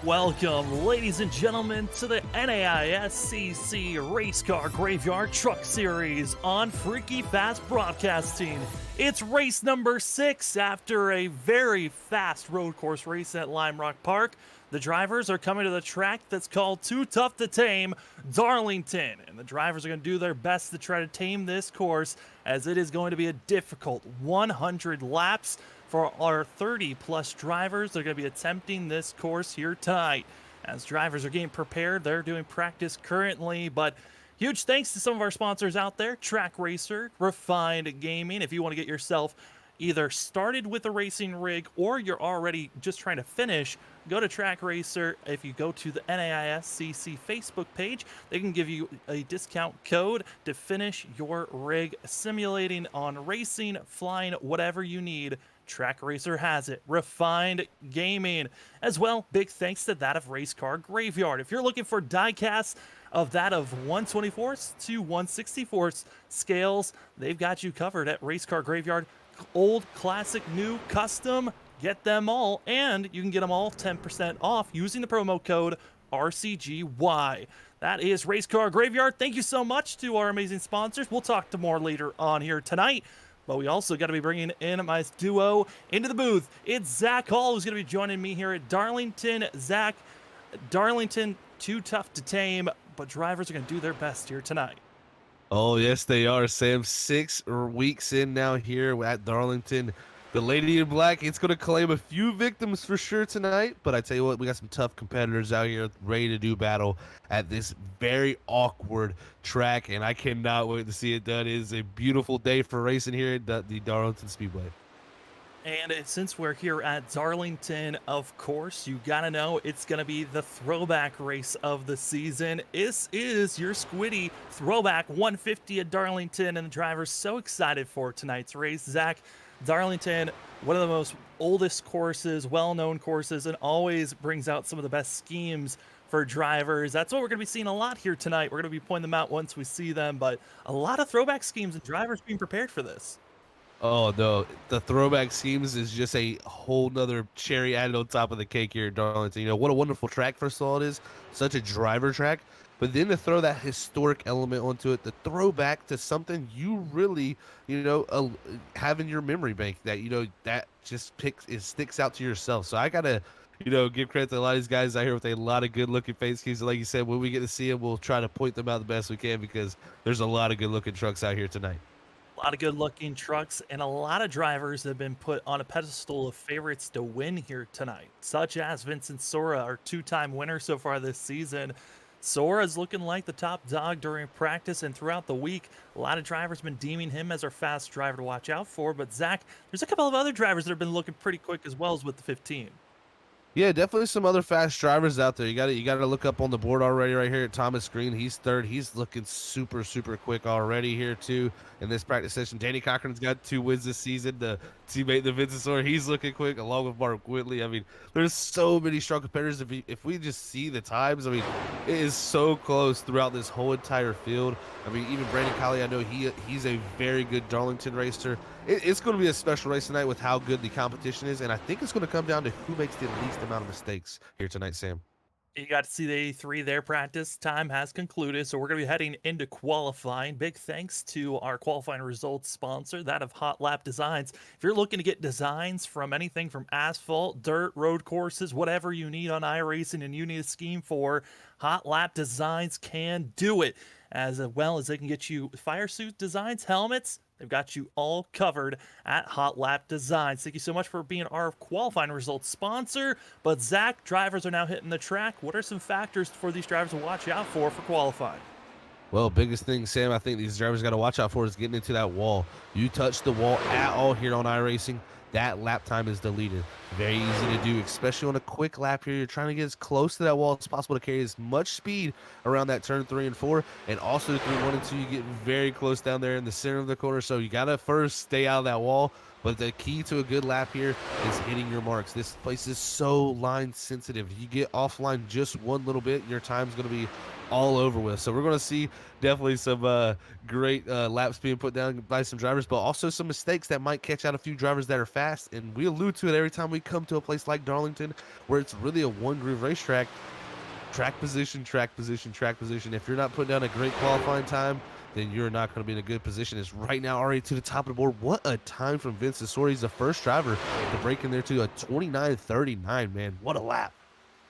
Welcome, ladies and gentlemen, to the NAISCC Race Car Graveyard Truck Series on Freaky Fast Broadcasting. It's race number 6 after a very fast road course race at Lime Rock Park. The drivers are coming to the track that's called Too Tough to Tame, Darlington. And the drivers are going to do their best to try to tame this course, as it is going to be a difficult 100 laps for our 30-plus drivers. They're going to be attempting this course here tonight. As drivers are getting prepared, they're doing practice currently, but huge thanks to some of our sponsors out there: Track Racer, Refined Gaming. If you want to get yourself either started with a racing rig or you're already just trying to finish, go to Track Racer. If you go to the NAISCC Facebook page, they can give you a discount code to finish your rig, simulating on racing, flying, whatever you need. Track Racer has it. Refined Gaming as well. Big thanks to that of Race Car Graveyard. If you're looking for die-casts of that of 1/24 to 1/64 scales, they've got you covered at Race Car Graveyard. Old, classic, new, custom, get them all, and you can get them all 10% off using the promo code RCGY. That is Race Car Graveyard. Thank you so much to our amazing sponsors. We'll talk to more later on here tonight. But we also got to be bringing in my duo into the booth. It's Zach Hall, who's going to be joining me here at Darlington. Zach, Darlington, too tough to tame, but drivers are going to do their best here tonight. Oh, yes, they are, Sam. 6 weeks in now here at Darlington. The Lady in Black, it's going to claim a few victims for sure tonight, but I tell you what, we got some tough competitors out here ready to do battle at this very awkward track, and I cannot wait to see it done. It is a beautiful day for racing here at the Darlington Speedway. And since we're here at Darlington, of course, you got to know it's going to be the throwback race of the season. This is your Squiddy Throwback 150 at Darlington, and the drivers so excited for tonight's race. Zach, Darlington, one of the most oldest courses, well-known courses, and always brings out some of the best schemes for drivers. That's what we're going to be seeing a lot here tonight. We're going to be pointing them out once we see them, but a lot of throwback schemes and drivers being prepared for this. Oh, no, the throwback schemes is just a whole nother cherry added on top of the cake here at Darlington. You know, what a wonderful track, first of all, it is. Such a driver track. But then to throw that historic element onto it, the throwback to something you really, have in your memory bank that, that just sticks out to yourself. So I got to, give credit to a lot of these guys out here with a lot of good-looking face schemes. Like you said, when we get to see them, we'll try to point them out the best we can, because there's a lot of good-looking trucks out here tonight. A lot of good-looking trucks and a lot of drivers that have been put on a pedestal of favorites to win here tonight, such as Vincent Sora, our 2-time winner so far this season. Sora is looking like the top dog during practice and throughout the week. A lot of drivers have been deeming him as our fast driver to watch out for. But, Zach, there's a couple of other drivers that have been looking pretty quick as well as with the 15. Yeah, definitely some other fast drivers out there. You got to look up on the board already right here at Thomas Green. He's third. He's looking super quick already here too in this practice session. Danny Cochran's got 2 wins this season. The teammate, the Vincent Sora, he's looking quick along with Mark Whitley. I mean, there's so many strong competitors. If we just see the times, I mean, it is so close throughout this whole entire field. I mean, even Brandon Colley, I know he's a very good Darlington racer. It's going to be a special race tonight with how good the competition is, and I think it's going to come down to who makes the least amount of mistakes here tonight, Sam. You got to see the 83 there. Practice time has concluded, so we're going to be heading into qualifying. Big thanks to our qualifying results sponsor, that of Hot Lap Designs. If you're looking to get designs from anything from asphalt, dirt, road courses, whatever you need on iRacing and you need a scheme for, Hot Lap Designs can do it, as well as they can get you fire suit designs, helmets. They've got you all covered at Hot Lap Designs. Thank you so much for being our qualifying results sponsor. But, Zach, drivers are now hitting the track. What are some factors for these drivers to watch out for qualifying? Well, biggest thing, Sam, I think these drivers got to watch out for is getting into that wall. You touch the wall at all here on iRacing, that lap time is deleted. Very easy to do, especially on a quick lap here. You're trying to get as close to that wall as possible to carry as much speed around that turn 3 and 4, and also through 1 and 2, you get very close down there in the center of the corner. So you got to first stay out of that wall, But the key to a good lap here is hitting your marks. This place is so line sensitive. You get offline just one little bit, your time's going to be all over with. So we're going to see definitely some great laps being put down by some drivers, but also some mistakes that might catch out a few drivers that are fast. And we allude to it every time we come to a place like Darlington, where it's really a one-groove racetrack. Track position, track position, track position. If you're not putting down a great qualifying time, then you're not going to be in a good position. It's right now already to the top of the board. What a time from Vincent Sora. He's the first driver to break in there to a 29:39, man. What a lap.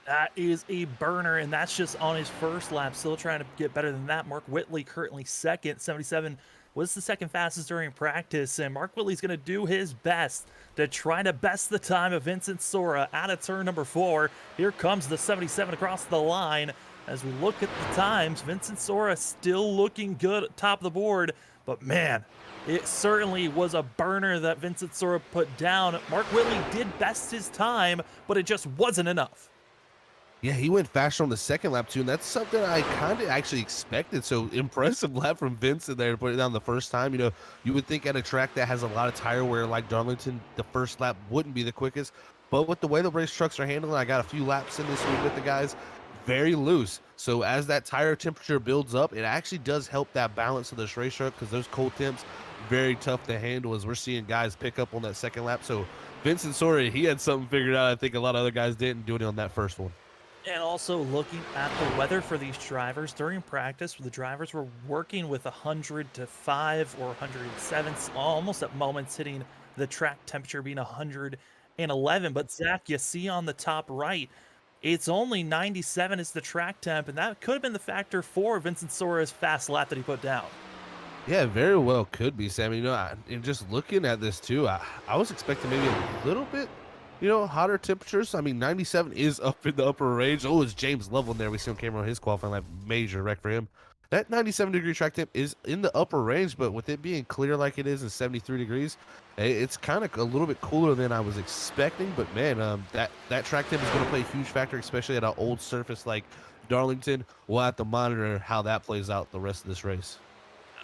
That is a burner, and that's just on his first lap. Still trying to get better than that. Mark Whitley currently second. 77 was the second fastest during practice, and Mark Whitley's going to do his best to try to best the time of Vincent Sora out of turn number 4. Here comes the 77 across the line. As we look at the times, Vincent Sora still looking good at top of the board, but man, it certainly was a burner that Vincent Sora put down. Mark Whitley did best his time, but it just wasn't enough. Yeah, he went faster on the second lap too, and that's something I kind of actually expected. So impressive lap from Vincent there to put it down the first time. You know, you would think at a track that has a lot of tire wear like Darlington, the first lap wouldn't be the quickest. But with the way the race trucks are handling, I got a few laps in this week with the guys, very loose. So as that tire temperature builds up, it actually does help that balance of this race truck, because those cold temps, very tough to handle as we're seeing guys pick up on that second lap. So Vincent Sora, he had something figured out. I think a lot of other guys didn't do it on that first one. And also looking at the weather for these drivers during practice, the drivers were working with 100 to 5 or 107, almost at moments hitting the track temperature being 111. But Zach, you see on the top right, it's only 97 is the track temp, and that could have been the factor for Vincent Sora's fast lap that he put down. Yeah, very well could be, Sammy. You know, and just looking at this too, I was expecting maybe a little bit, you know, hotter temperatures. I mean, 97 is up in the upper range. Oh, it's James Loveland there. We see on camera on his qualifying lap. Major wreck for him. That 97-degree track temp is in the upper range, but with it being clear like it is in 73 degrees, it's kind of a little bit cooler than I was expecting. But man, that track temp is going to play a huge factor, especially at an old surface like Darlington. We'll have to monitor how that plays out the rest of this race.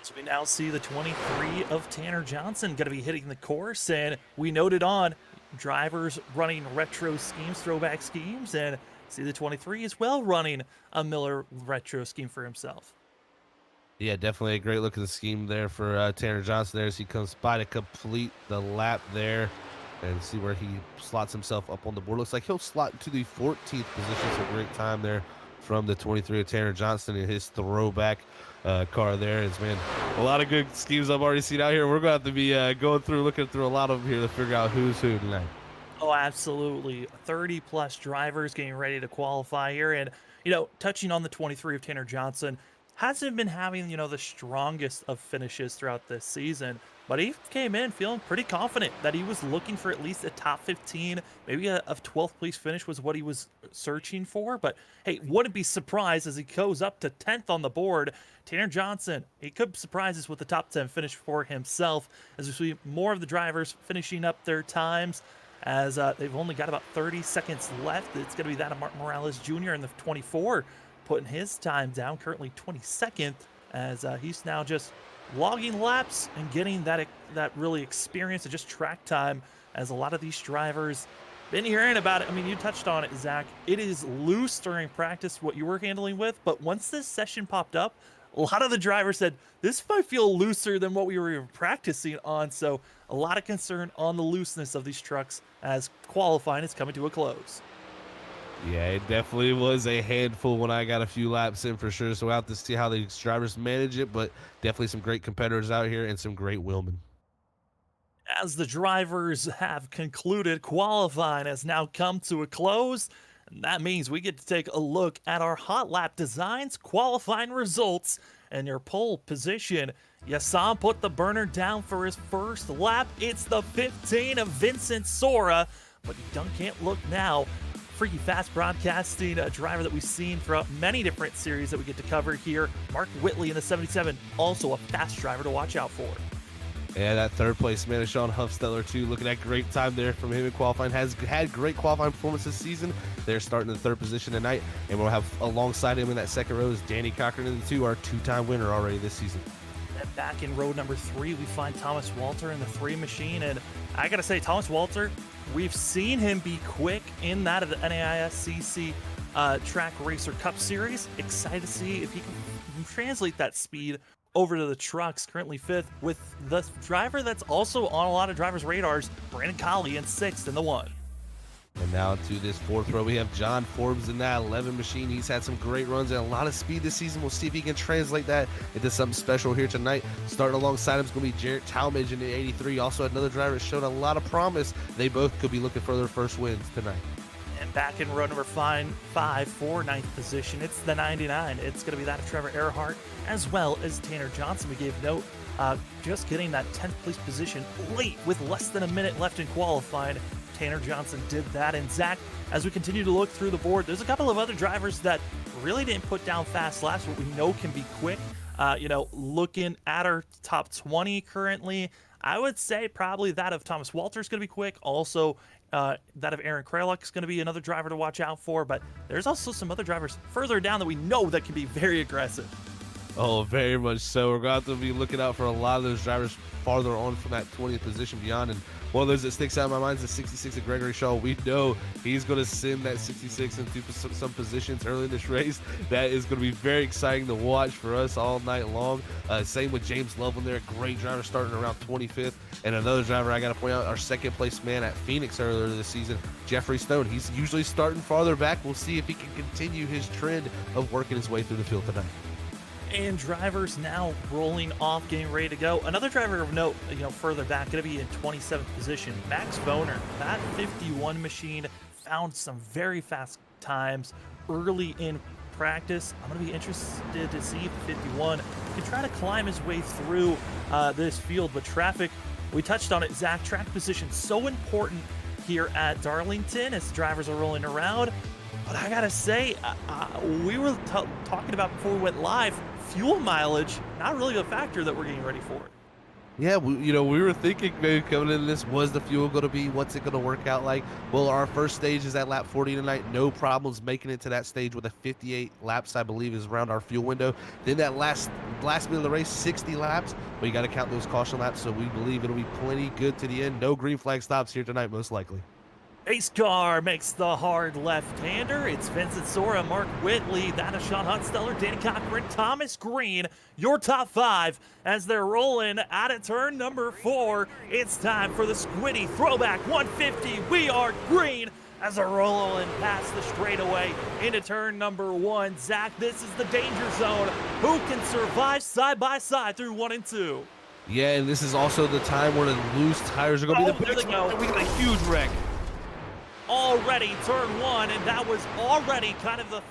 So we now see the 23 of Tanner Johnson going to be hitting the course, and we noted on drivers running retro schemes, throwback schemes, and see the 23 as well running a Miller retro scheme for himself. Yeah, definitely a great look at the scheme there for Tanner Johnson there as he comes by to complete the lap there and see where he slots himself up on the board. Looks like he'll slot into the 14th position. So great time there from the 23 of Tanner Johnson in his throwback car there. It's, man, a lot of good schemes I've already seen out here. We're going to have to be going through, looking through a lot of them here to figure out who's who tonight. Oh, absolutely. 30-plus drivers getting ready to qualify here. And, you know, touching on the 23 of Tanner Johnson, hasn't been having, you know, the strongest of finishes throughout this season, but he came in feeling pretty confident that he was looking for at least a top 15, maybe a 12th place finish was what he was searching for. But hey, wouldn't be surprised as he goes up to 10th on the board. Tanner Johnson, he could surprise us with the top 10 finish for himself, as we see more of the drivers finishing up their times, as they've only got about 30 seconds left. It's going to be that of Martin Morales Jr. in the 24, putting his time down, currently 22nd, as he's now just logging laps and getting that really experience of just track time, as a lot of these drivers been hearing about it. I mean, you touched on it, Zach. It is loose during practice, what you were handling with, but once this session popped up, a lot of the drivers said, this might feel looser than what we were practicing on, so a lot of concern on the looseness of these trucks as qualifying is coming to a close. Yeah, it definitely was a handful when I got a few laps in for sure. So we'll have to see how these drivers manage it, but definitely some great competitors out here and some great wheelmen. As the drivers have concluded, qualifying has now come to a close. And that means we get to take a look at our hot lap designs, qualifying results, and your pole position. You saw him put the burner down for his first lap. It's the 15 of Vincent Sora, but you can't look now. Freaky Fast Broadcasting, a driver that we've seen throughout many different series that we get to cover here. Mark Whitley in the 77, also a fast driver to watch out for. Yeah, that third place man is Sean Huffstetter too. Looking at great time there from him in qualifying. Has had great qualifying performance this season. They're starting in the third position tonight, and we'll have alongside him in that second row is Danny Cochran in the 2, our two-time winner already this season. And Back in road number 3, we find Thomas Walter in the 3 machine, and I gotta say, Thomas Walter, we've seen him be quick in that of the NAISCC Track Racer Cup Series. Excited to see if he can translate that speed over to the trucks. Currently 5th with the driver that's also on a lot of drivers' radars, Brandon Colley, in 6th in the 1. And now to this 4th row, we have John Forbes in that 11 machine. He's had some great runs and a lot of speed this season. We'll see if he can translate that into something special here tonight. Starting alongside him is going to be Jarrett Talmadge in the 83. Also another driver that showed a lot of promise. They both could be looking for their first wins tonight. And back in row number 5 for 9th position, it's the 99. It's going to be that of Trevor Earhart as well as Tanner Johnson. We gave note just getting that 10th place position late with less than a minute left in qualifying. Tanner Johnson did that. And Zach, as we continue to look through the board, there's a couple of other drivers that really didn't put down fast laps, but we know can be quick. Looking at our top 20 currently, I would say probably that of Thomas Walter is going to be quick. Also, that of Aaron Kralik is going to be another driver to watch out for. But there's also some other drivers further down that we know that can be very aggressive. Oh, very much so. We're going to have to be looking out for a lot of those drivers farther on from that 20th position beyond. And one of those that sticks out in my mind is the 66 of Gregory Shaw. We know he's going to send that 66 into some positions early in this race. That is going to be very exciting to watch for us all night long. Same with James Loveland there. Great driver starting around 25th. And another driver I got to point out, our 2nd place man at Phoenix earlier this season, Jeffrey Stone. He's usually starting farther back. We'll see if he can continue his trend of working his way through the field tonight. And drivers now rolling off, getting ready to go. Another driver of note, further back, going to be in 27th position, Max Boner. That 51 machine found some very fast times early in practice. I'm going to be interested to see if 51 can try to climb his way through this field. But traffic, we touched on it, Zach, track position so important here at Darlington as drivers are rolling around. But I gotta say, we were talking about before we went live, fuel mileage, not really a factor that we're getting ready for. Yeah, we were thinking maybe coming into this, was the fuel going to be, what's it going to work out like? Well, our first stage is at lap 40 tonight. No problems making it to that stage with a 58 laps, I believe, is around our fuel window. Then that last bit of the race, 60 laps. But you got to count those caution laps, so we believe it'll be plenty good to the end. No green flag stops here tonight, most likely. Pace car makes the hard left-hander. It's Vincent Sora, Mark Whitley, that is Sean Hutsteller, Danny Cochran, Thomas Green, your top 5 as they're rolling out of turn number 4. It's time for the Squiddy Throwback 150. We are green as they're rolling past the straightaway into turn number 1. Zach, this is the danger zone. Who can survive side by side through 1 and 2? Yeah, and this is also the time where the loose tires are going to be the big spot. We got a huge wreck. Already turn 1, and that was already kind of the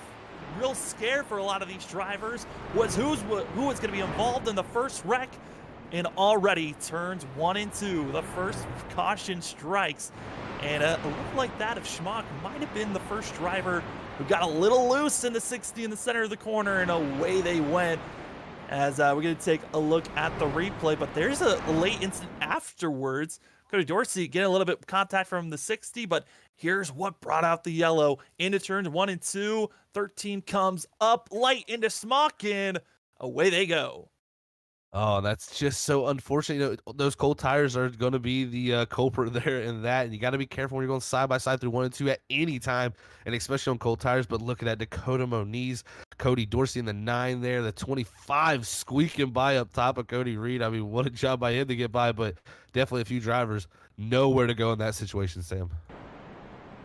real scare for a lot of these drivers, was who was going to be involved in the first wreck. And already turns 1 and 2, the first caution strikes, and it looked like that of Schmock might have been the first driver who got a little loose in the 60 in the center of the corner, and away they went. As we're going to take a look at the replay, but there's a late incident afterwards. Cody Dorsey getting a little bit of contact from the 60, but here's what brought out the yellow into turns 1 and 2. 13 comes up light into Smock, and away they go. Oh, that's just so unfortunate. Those cold tires are going to be the culprit there in that, and you got to be careful when you're going side by side through 1 and 2 at any time, and especially on cold tires. But look at that, Dakota Moniz, Cody Dorsey in the 9 there, the 25 squeaking by up top of Cody Reed. I mean, what a job by him to get by, but definitely a few drivers know where to go in that situation, Sam.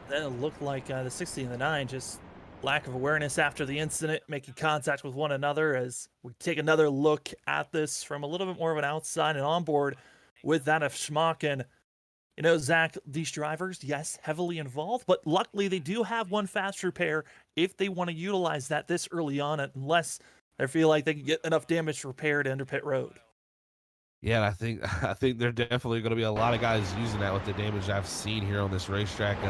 Then it looked like the 60 and the 9 just lack of awareness after the incident, making contact with one another, as we take another look at this from a little bit more of an outside and onboard with that of Schmock. And, Zach, these drivers, yes, heavily involved, but luckily they do have one fast repair if they want to utilize that this early on, unless they feel like they can get enough damage repaired to enter pit road. Yeah, I think there are definitely going to be a lot of guys using that with the damage I've seen here on this racetrack.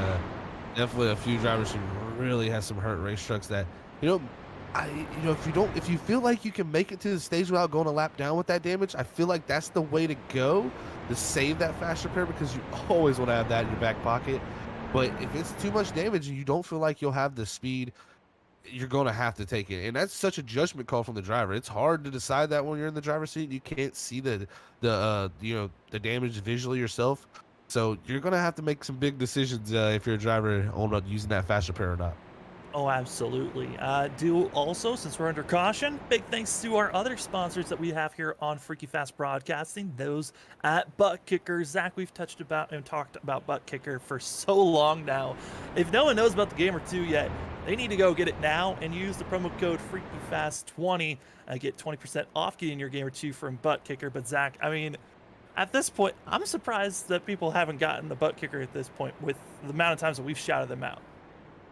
Definitely a few drivers who really have some hurt race trucks that, if you feel like you can make it to the stage without going a lap down with that damage, I feel like that's the way to go to save that fast repair, because you always want to have that in your back pocket. But if it's too much damage and you don't feel like you'll have the speed, you're going to have to take it. And that's such a judgment call from the driver. It's hard to decide that when you're in the driver's seat. You can't see the damage visually yourself. So you're going to have to make some big decisions if you're a driver on using that fast repair or not. Oh, absolutely. Do also, since we're under caution, big thanks to our other sponsors that we have here on Freaky Fast Broadcasting, those at ButtKicker. Zach, we've talked about ButtKicker for so long now. If no one knows about the game or two yet, they need to go get it now and use the promo code FreakyFast20. Get 20% off getting your game or two from ButtKicker. But Zach, I mean, at this point, I'm surprised that people haven't gotten the ButtKicker at this point with the amount of times that we've shouted them out.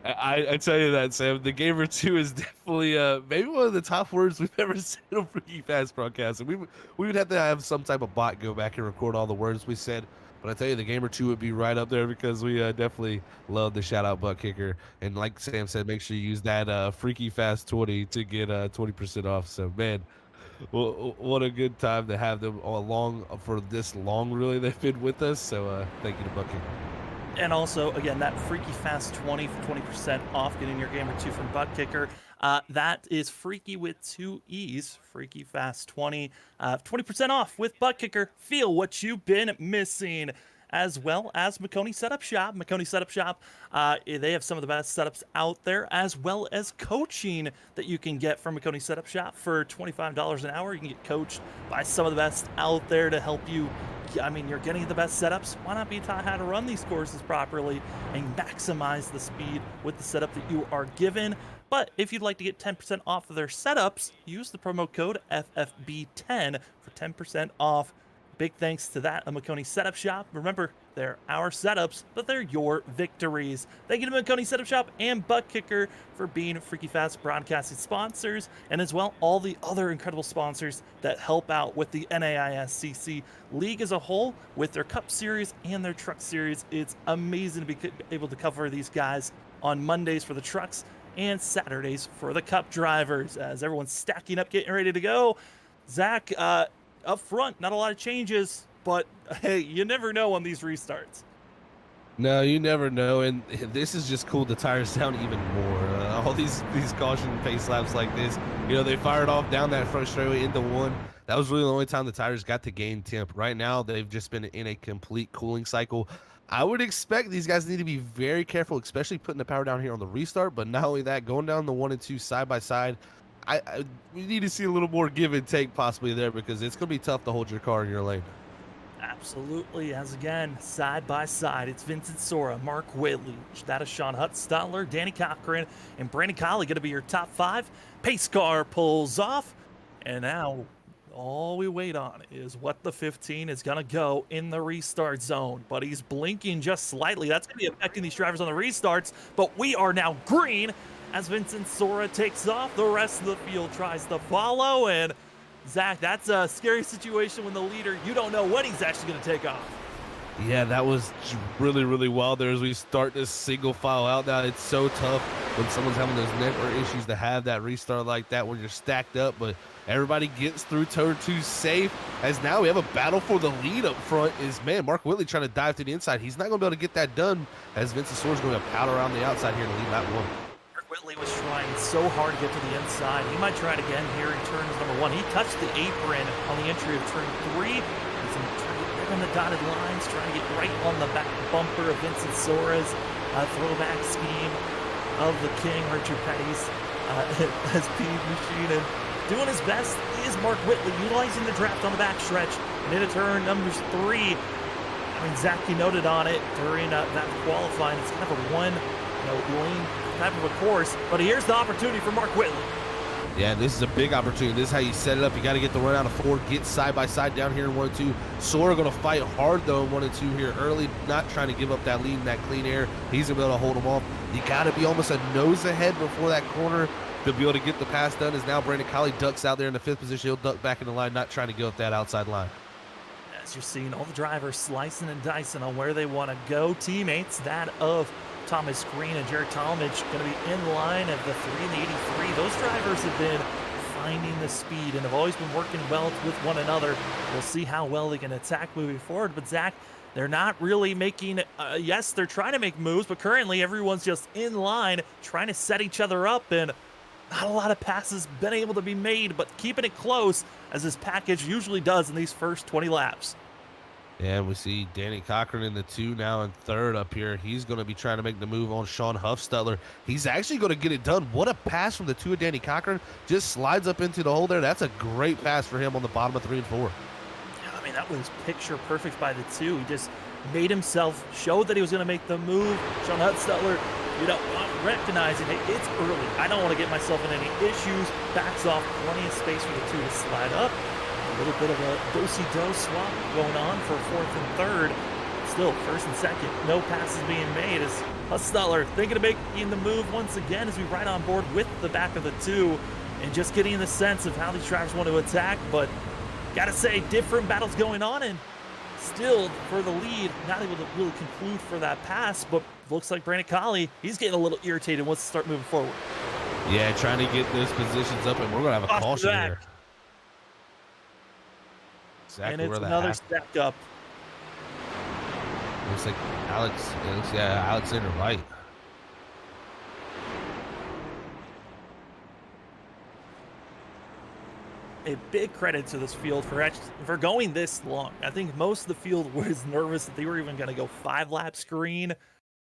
I tell you that, Sam. The Gamer 2 is definitely maybe one of the top words we've ever said on Freaky Fast Broadcast. And we would have to have some type of bot go back and record all the words we said. But I tell you, the Gamer 2 would be right up there because we definitely love the shout out ButtKicker. And like Sam said, make sure you use that Freaky Fast 20 to get 20% off. So man, well, what a good time to have them all along for this long. Really, they've been with us. So thank you to ButtKicker. And also, again, that Freaky Fast 20 for 20% off getting your game or two from ButtKicker. That is Freaky with 2 E's, Freaky Fast 20. 20% off with ButtKicker. Feel what you've been missing. As well as McConey Setup Shop. McConey Setup Shop, they have some of the best setups out there, as well as coaching that you can get from McConey Setup Shop for $25 an hour. You can get coached by some of the best out there to help you. I mean, you're getting the best setups. Why not be taught how to run these courses properly and maximize the speed with the setup that you are given? But if you'd like to get 10% off of their setups, use the promo code FFB10 for 10% off. Big thanks to that, a McConey Setup Shop. Remember, they're our setups, but they're your victories. Thank you to McConey Setup Shop and ButtKicker for being Freaky Fast Broadcasting sponsors, and as well, all the other incredible sponsors that help out with the NAISCC League as a whole, with their Cup Series and their Truck Series. It's amazing to be able to cover these guys on Mondays for the trucks and Saturdays for the Cup drivers, as everyone's stacking up, getting ready to go. Zach, up front, not a lot of changes, but hey, you never know on these restarts. No, you never know, and this is just cooled the tires down even more. All these caution pace laps like this, they fired off down that front straightaway into one. That was really the only time the tires got to gain temp. Right now, they've just been in a complete cooling cycle. I would expect these guys need to be very careful, especially putting the power down here on the restart, but not only that, going down the 1 and 2 side by side. We need to see a little more give and take possibly there, because it's going to be tough to hold your car in your lane. Absolutely, as again, side by side, it's Vincent Sora, Mark Whitley, that is Sean Hutzstadler, Danny Cochran, and Brandon Colley going to be your top 5. Pace car pulls off, and now all we wait on is what the 15 is going to go in the restart zone. But he's blinking just slightly. That's going to be affecting these drivers on the restarts, but we are now green. As Vincent Sora takes off, the rest of the field tries to follow. And Zach, that's a scary situation when the leader, you don't know when he's actually going to take off. Yeah, that was really, really wild there as we start this single file out. Now, it's so tough when someone's having those network issues to have that restart like that when you're stacked up. But everybody gets through turn 2 safe, as now we have a battle for the lead up front. Mark Whitley trying to dive to the inside. He's not going to be able to get that done, as Vincent Sora's going to powder around the outside here to lead that one. Whitley was trying so hard to get to the inside. He might try it again here in turns number 1. He touched the apron on the entry of turn 3. He's trying to get right on the dotted lines, trying to get right on the back bumper of Vincent Sora's throwback scheme of the king, Richard Petty's speed machine. And doing his best is Mark Whitley, utilizing the draft on the backstretch. And into turn number 3. I mean, Zach, you noted on it during that qualifying. It's kind of a lane type of a course, but here's the opportunity for Mark Whitley. Yeah, this is a big opportunity. This is how you set it up. You got to get the run out of 4, get side by side down here in 1 and 2. Sora going to fight hard though in 1 and 2 here early, not trying to give up that lead in that clean air. He's going to be able to hold him off. You got to be almost a nose ahead before that corner to be able to get the pass done. As now Brandon Colley ducks out there in the 5th position. He'll duck back in the line, not trying to give up that outside line. As you're seeing all the drivers slicing and dicing on where they want to go. Teammates, that of Thomas Green and Jared Talmadge, going to be in line at the 3 and the 83. Those drivers have been finding the speed and have always been working well with one another. We'll see how well they can attack moving forward. But Zach, they're not really making, yes, they're trying to make moves, but currently everyone's just in line trying to set each other up. And not a lot of passes been able to be made, but keeping it close as this package usually does in these first 20 laps. Yeah, we see Danny Cochran in the 2 now in 3rd up here. He's going to be trying to make the move on Sean Huffstutler. He's actually going to get it done. What a pass from the 2 of Danny Cochran. Just slides up into the hole there. That's a great pass for him on the bottom of 3 and 4. I mean, that was picture perfect by the 2. He just made himself, showed that he was going to make the move. Sean Huffstutler, recognizing, hey, it's early. I don't want to get myself in any issues. Backs off, plenty of space for the 2 to slide up. A little bit of a do-si-do swap going on for 4th and 3rd. Still, 1st and 2nd, no passes being made as Huffstutler thinking of making the move once again as we ride on board with the back of the 2 and just getting the sense of how these drivers want to attack. But gotta say, different battles going on, and still for the lead, not able to really conclude for that pass, but looks like Brandon Colley, he's getting a little irritated, wants to start moving forward. Yeah, trying to get those positions up, and we're going to have a caution here. Exactly, and it's another stack up. Looks like Alexander Light. A big credit to this field for going this long. I think most of the field was nervous that they were even going to go 5 laps green,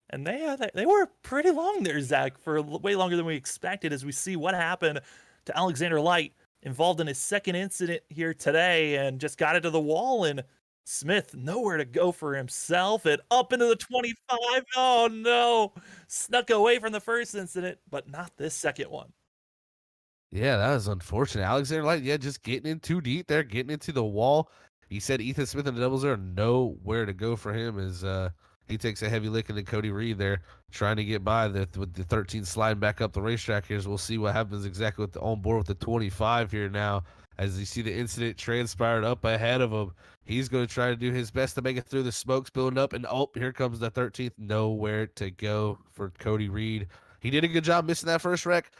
and they were pretty long there, Zach, for way longer than we expected. As we see what happened to Alexander Light, involved in his 2nd incident here today, and just got into the wall, and Smith nowhere to go for himself, and up into the 25. Oh no, snuck away from the 1st incident, but not this 2nd one. Yeah, that was unfortunate. Alexander Light, just getting in too deep there, getting into the wall. He said Ethan Smith and the doubles there, nowhere to go for him as he takes a heavy lick into Cody Reed there, trying to get by with the 13 sliding back up the racetrack here. So we'll see what happens exactly with on board with the 25 here now. As you see the incident transpired up ahead of him, he's going to try to do his best to make it through the smokes building up. And here comes the 13th. Nowhere to go for Cody Reed. He did a good job missing that first wreck.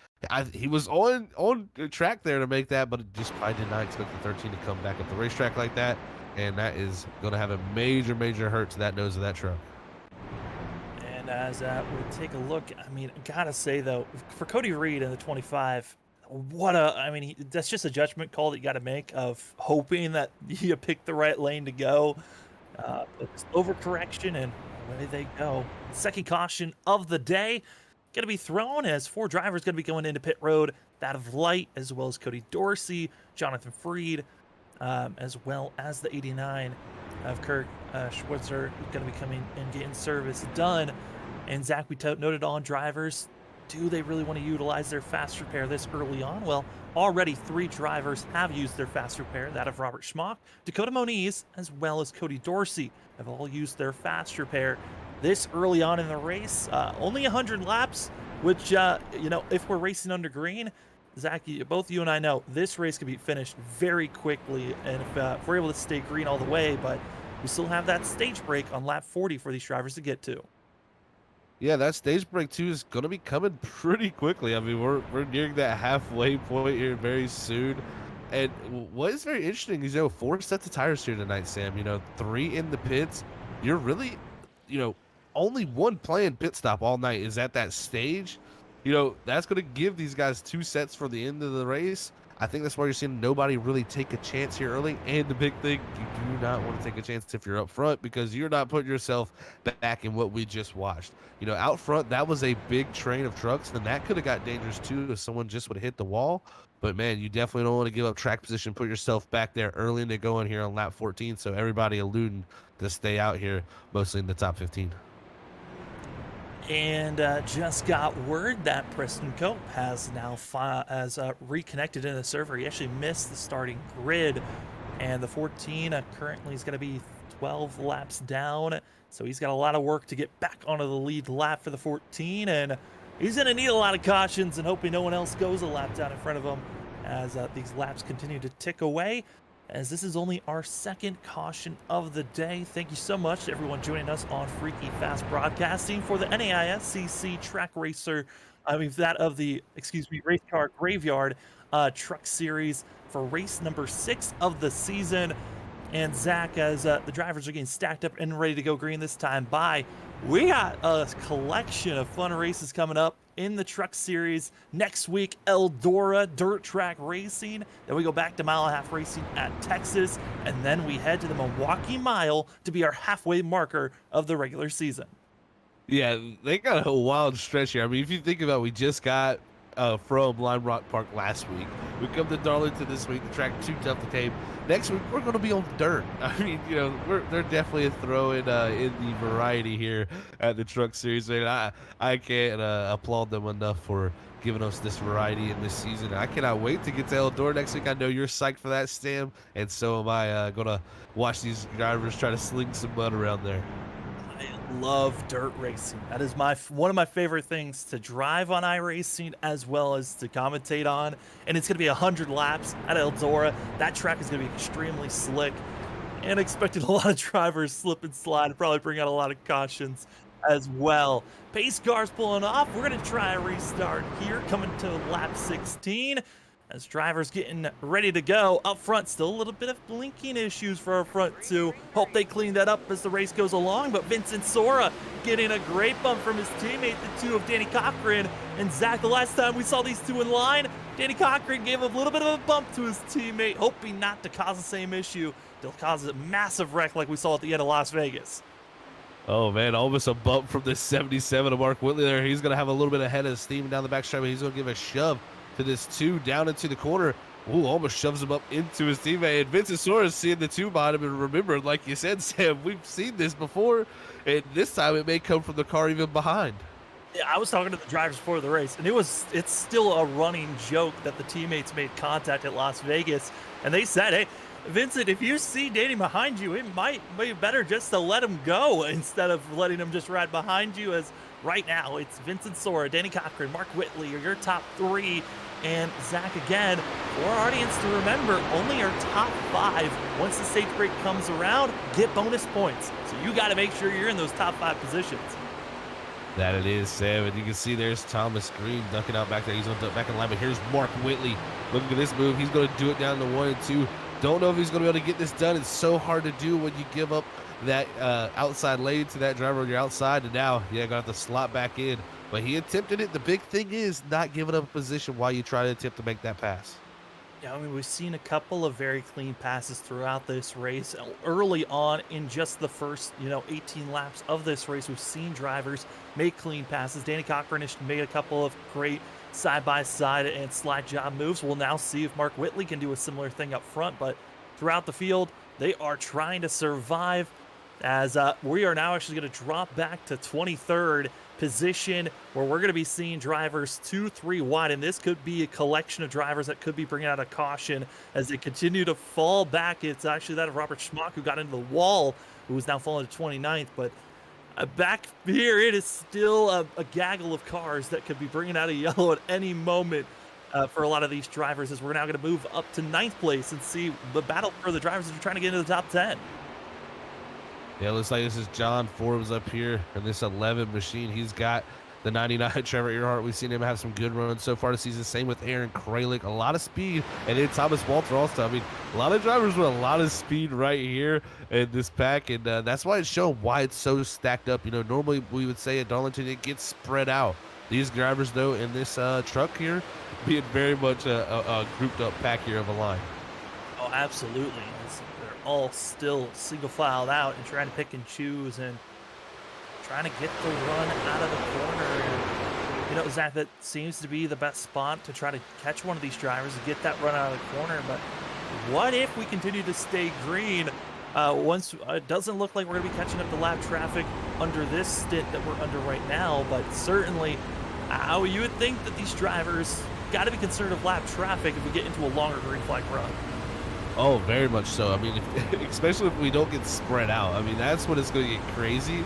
He was on track there to make that, but just probably did not expect the 13 to come back up the racetrack like that. And that is going to have a major, major hurt to that nose of that truck. And as we take a look, I mean, gotta say though, for Cody Reed in the 25, that's just a judgment call that you got to make of hoping that you pick the right lane to go. It's overcorrection, and away they go. 2nd caution of the day going to be thrown as 4 drivers going to be going into pit road. That of Light, as well as Cody Dorsey, Jonathan Freed, as well as the 89 of Kirk Schwitzer, going to be coming and getting service done. And Zach, we noted on drivers, do they really want to utilize their fast repair this early on? Well, already 3 drivers have used their fast repair. That of Robert Schmock, Dakota Moniz, as well as Cody Dorsey have all used their fast repair this early on in the race. Only 100 laps, which, if we're racing under green, Zach, both you and I know this race could be finished very quickly, and if we're able to stay green all the way, but we still have that stage break on lap 40 for these drivers to get to. Yeah, that stage break too is going to be coming pretty quickly. I mean, we're nearing that halfway point here very soon. And what is very interesting is, 4 sets of tires here tonight, Sam. 3 in the pits. You're really, only 1 planned pit stop all night is at that stage. That's going to give these guys 2 sets for the end of the race. I think that's why you're seeing nobody really take a chance here early. And the big thing, you do not want to take a chance if you're up front, because you're not putting yourself back in what we just watched. Out front, that was a big train of trucks, and that could have got dangerous too if someone just would have hit the wall. But man, you definitely don't want to give up track position, put yourself back there early into going here on lap 14. So everybody alluding to stay out here, mostly in the top 15. And just got word that Preston Cope has now reconnected in the server. He actually missed the starting grid, and the 14 currently is going to be 12 laps down. So he's got a lot of work to get back onto the lead lap for the 14, and he's going to need a lot of cautions and hoping no one else goes a lap down in front of him as these laps continue to tick away. As this is only our 2nd caution of the day. Thank you so much to everyone joining us on Freaky Fast Broadcasting for the NAISCC Track Racer, Race Car Graveyard Truck Series for race number 6 of the season. And Zach, as the drivers are getting stacked up and ready to go green this time by, we got a collection of fun races coming up in the Truck Series. Next week, Eldora Dirt Track Racing. Then we go back to Mile and a Half Racing at Texas. And then we head to the Milwaukee Mile to be our halfway marker of the regular season. Yeah, they got a wild stretch here. I mean, if you think about it, we just got from Lime Rock Park last week. We come to Darlington this week. The track too tough to tame. Next week we're going to be on dirt. I mean, you know, they're definitely throwing in the variety here at the Truck Series. And I can't applaud them enough for giving us this variety in this season. I cannot wait to get to Eldora next week. I know you're psyched for that, Stam, and so am I. Going to watch these drivers try to sling some mud around there. I love dirt racing. That is one of my favorite things to drive on iRacing as well as to commentate on. And it's going to be 100 laps at Eldora. That track is going to be extremely slick, and expecting a lot of drivers slip and slide and probably bring out a lot of cautions as well. Pace cars pulling off. We're going to try a restart here, coming to lap 16. As drivers getting ready to go. Up front, still a little bit of blinking issues for our front two. Hope they clean that up as the race goes along. But Vincent Sora getting a great bump from his teammate, the two of Danny Cochran and Zach. The last time we saw these two in line, Danny Cochran gave a little bit of a bump to his teammate, hoping not to cause the same issue. They'll cause a massive wreck like we saw at the end of Las Vegas. Oh, man, almost a bump from this 77 of Mark Whitley there. He's going to have a little bit of head of steam down the backstretch, but he's going to give a shove to this two down into the corner. Ooh, almost shoves him up into his teammate. And Vincent Soares seeing the two behind him, and remember, like you said, Sam, we've seen this before, and this time it may come from the car even behind. Yeah, I was talking to the drivers before the race, and it's still a running joke that the teammates made contact at Las Vegas, and they said, hey, Vincent, if you see Danny behind you, it might be better just to let him go instead of letting him just ride behind you, as right now it's Vincent Sora, Danny Cochran, Mark Whitley are your top three, and Zach again. For our audience to remember, only our top five, once the stage break comes around, get bonus points. So you got to make sure you're in those top five positions. That it is, Sam, and you can see there's Thomas Green ducking out back there. He's on back in line, but here's Mark Whitley. Look at this move. He's going to do it down to 1 and 2. Don't know if he's going to be able to get this done. It's so hard to do when you give up that outside lane to that driver on your outside, and now you're going to have to slot back in. But he attempted it. The big thing is not giving up a position while you try to attempt to make that pass. Yeah, I mean, we've seen a couple of very clean passes throughout this race. Early on in just the first, 18 laps of this race, we've seen drivers make clean passes. Danny Cochran has made a couple of great side-by-side and slide job moves. We'll now see if Mark Whitley can do a similar thing up front, but throughout the field, they are trying to survive, as we are now actually going to drop back to 23rd position, where we're going to be seeing drivers 2-3 wide, and this could be a collection of drivers that could be bringing out a caution as they continue to fall back. It's actually that of Robert Schmock, who got into the wall, who is now falling to 29th, but back here it is still a gaggle of cars that could be bringing out a yellow at any moment for a lot of these drivers, as we're now going to move up to 9th place and see the battle for the drivers that are trying to get into the top 10. Yeah, it looks like this is John Forbes up here in this 11 machine. He's got the 99 Trevor Earhart. We've seen him have some good runs so far this season. Same with Aaron Kralik. A lot of speed. And then Thomas Walter also. I mean, a lot of drivers with a lot of speed right here in this pack. And that's why it's shown why it's so stacked up. Normally we would say at Darlington it gets spread out. These drivers, though, in this truck here, being very much a grouped up pack here of a line. Oh, absolutely. They're all still single filed out and trying to pick and choose and trying to get the run out of the corner. And, Zach, that seems to be the best spot to try to catch one of these drivers and get that run out of the corner. But what if we continue to stay green? Once it doesn't look like we're going to be catching up to lap traffic under this stint that we're under right now, but certainly you would think that these drivers got to be concerned of lap traffic if we get into a longer green flag run. Oh, very much so. I mean, especially if we don't get spread out. I mean, that's when it's going to get crazy.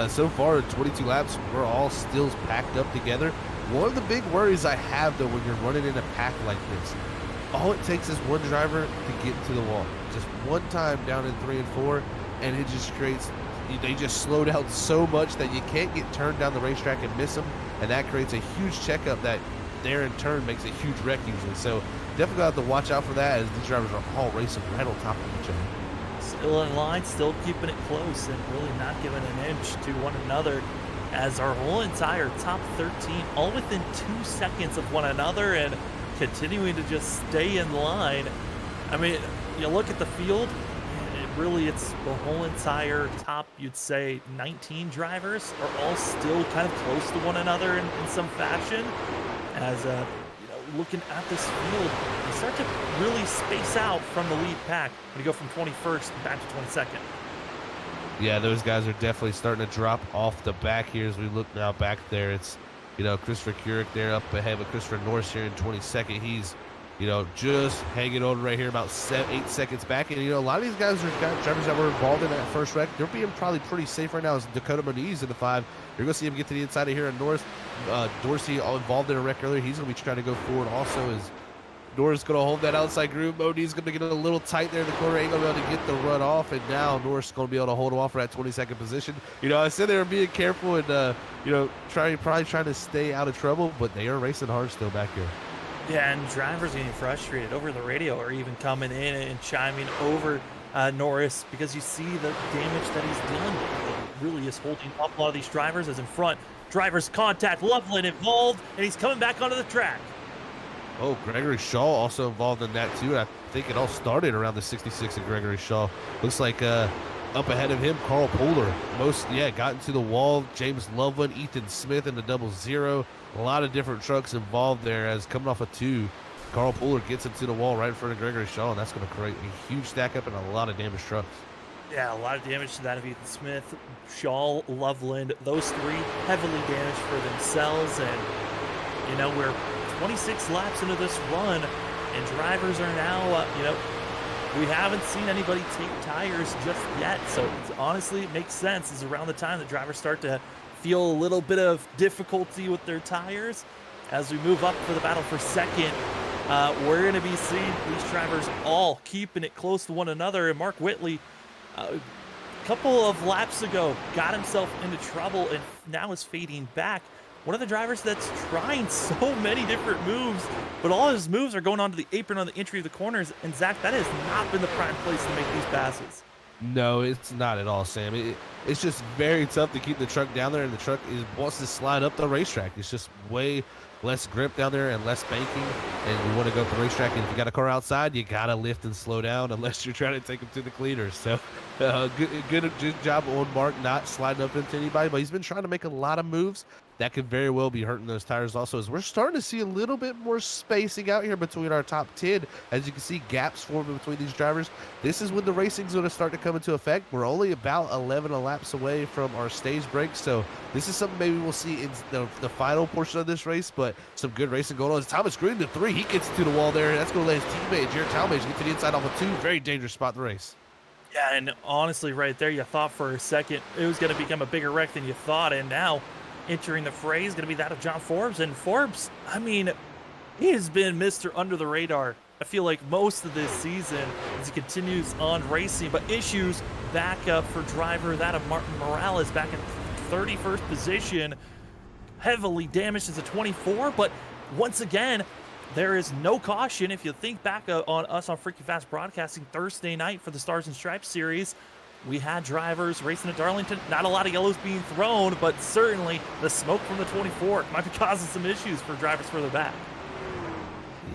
So far, 22 laps, we're all still packed up together. One of the big worries I have, though, when you're running in a pack like this, all it takes is one driver to get to the wall. Just one time down in 3 and 4, and it just creates, they just slow down so much that you can't get turned down the racetrack and miss them, and that creates a huge checkup that there in turn makes a huge wreck usually. So definitely have to watch out for that, as these drivers are all racing right on top of each other. Still in line, still keeping it close and really not giving an inch to one another. as our whole entire top 13 all within 2 seconds of one another and continuing to just stay in line. I mean, you look at the field, it's the whole entire top, you'd say 19 drivers are all still kind of close to one another in some fashion. As looking at this field, you start to really space out from the lead pack when you go from 21st back to 22nd. Yeah, those guys are definitely starting to drop off the back here as we look now back there. It's, Christopher Keurig there up ahead with Christopher Norris here in 22nd. He's, just hanging on right here about 8 seconds back. And, a lot of these guys are drivers that were involved in that first wreck. They're being probably pretty safe right now as Dakota Moniz in the 5. You're going to see him get to the inside of here in Norris. Dorsey involved in a wreck earlier. He's going to be trying to go forward also as Norris going to hold that outside group. Moniz going to get a little tight there in the corner. Ain't going to be able to get the run off. And now Norris is going to be able to hold him off for that 22nd position. I said they were being careful and, probably trying to stay out of trouble, but they are racing hard still back here. Yeah, and drivers getting frustrated over the radio or even coming in and chiming over Norris because you see the damage that he's dealing with. It really is holding up a lot of these drivers as in front. Drivers contact, Loveland involved, and he's coming back onto the track. Oh, Gregory Shaw also involved in that too. I think it all started around the 66 of Gregory Shaw. Looks like up ahead of him, Carl Poehler. Got into the wall. James Loveland, Ethan Smith in the 00. A lot of different trucks involved there as coming off a 2. Carl Poehler gets into the wall right in front of Gregory Shaw, and that's going to create a huge stack up and a lot of damaged trucks. Yeah, a lot of damage to that of Ethan Smith, Shaw, Loveland. Those 3 heavily damaged for themselves, and we're 26 laps into this run, and drivers are now, we haven't seen anybody take tires just yet. So honestly, it makes sense. It's around the time the drivers start to feel a little bit of difficulty with their tires. As we move up for the battle for second, we're going to be seeing these drivers all keeping it close to one another. And Mark Whitley, a couple of laps ago, got himself into trouble and now is fading back. One of the drivers that's trying so many different moves, but all his moves are going onto the apron on the entry of the corners. And Zach, that has not been the prime place to make these passes. No, it's not at all, Sam. It's just very tough to keep the truck down there, and the truck wants to slide up the racetrack. It's just way less grip down there and less banking, and you want to go up the racetrack, and if you got a car outside, you got to lift and slow down unless you're trying to take them to the cleaners. So good job on Mark not sliding up into anybody, but he's been trying to make a lot of moves. That could very well be hurting those tires also, as we're starting to see a little bit more spacing out here between our top 10. As you can see, gaps forming between these drivers. This is when the racing's going to start to come into effect. We're only about 11 laps away from our stage break, so this is something maybe we'll see in the final portion of this race, but some good racing going on. As Thomas Green to 3, he gets to the wall there, and that's going to let his teammate, Jared Talmadge, get to the inside off of 2. Very dangerous spot in the race. Yeah, and honestly, right there, you thought for a second it was going to become a bigger wreck than you thought, and now entering the fray is going to be that of John Forbes. And Forbes, I mean, he has been Mr. Under the Radar, I feel like, most of this season as he continues on racing. But issues back up for driver, that of Martin Morales back in 31st position. Heavily damaged as a 24, but once again, there is no caution. If you think back on us on Freaky Fast Broadcasting Thursday night for the Stars and Stripes series, we had drivers racing at Darlington. Not a lot of yellows being thrown, but certainly the smoke from the 24 might be causing some issues for drivers further back.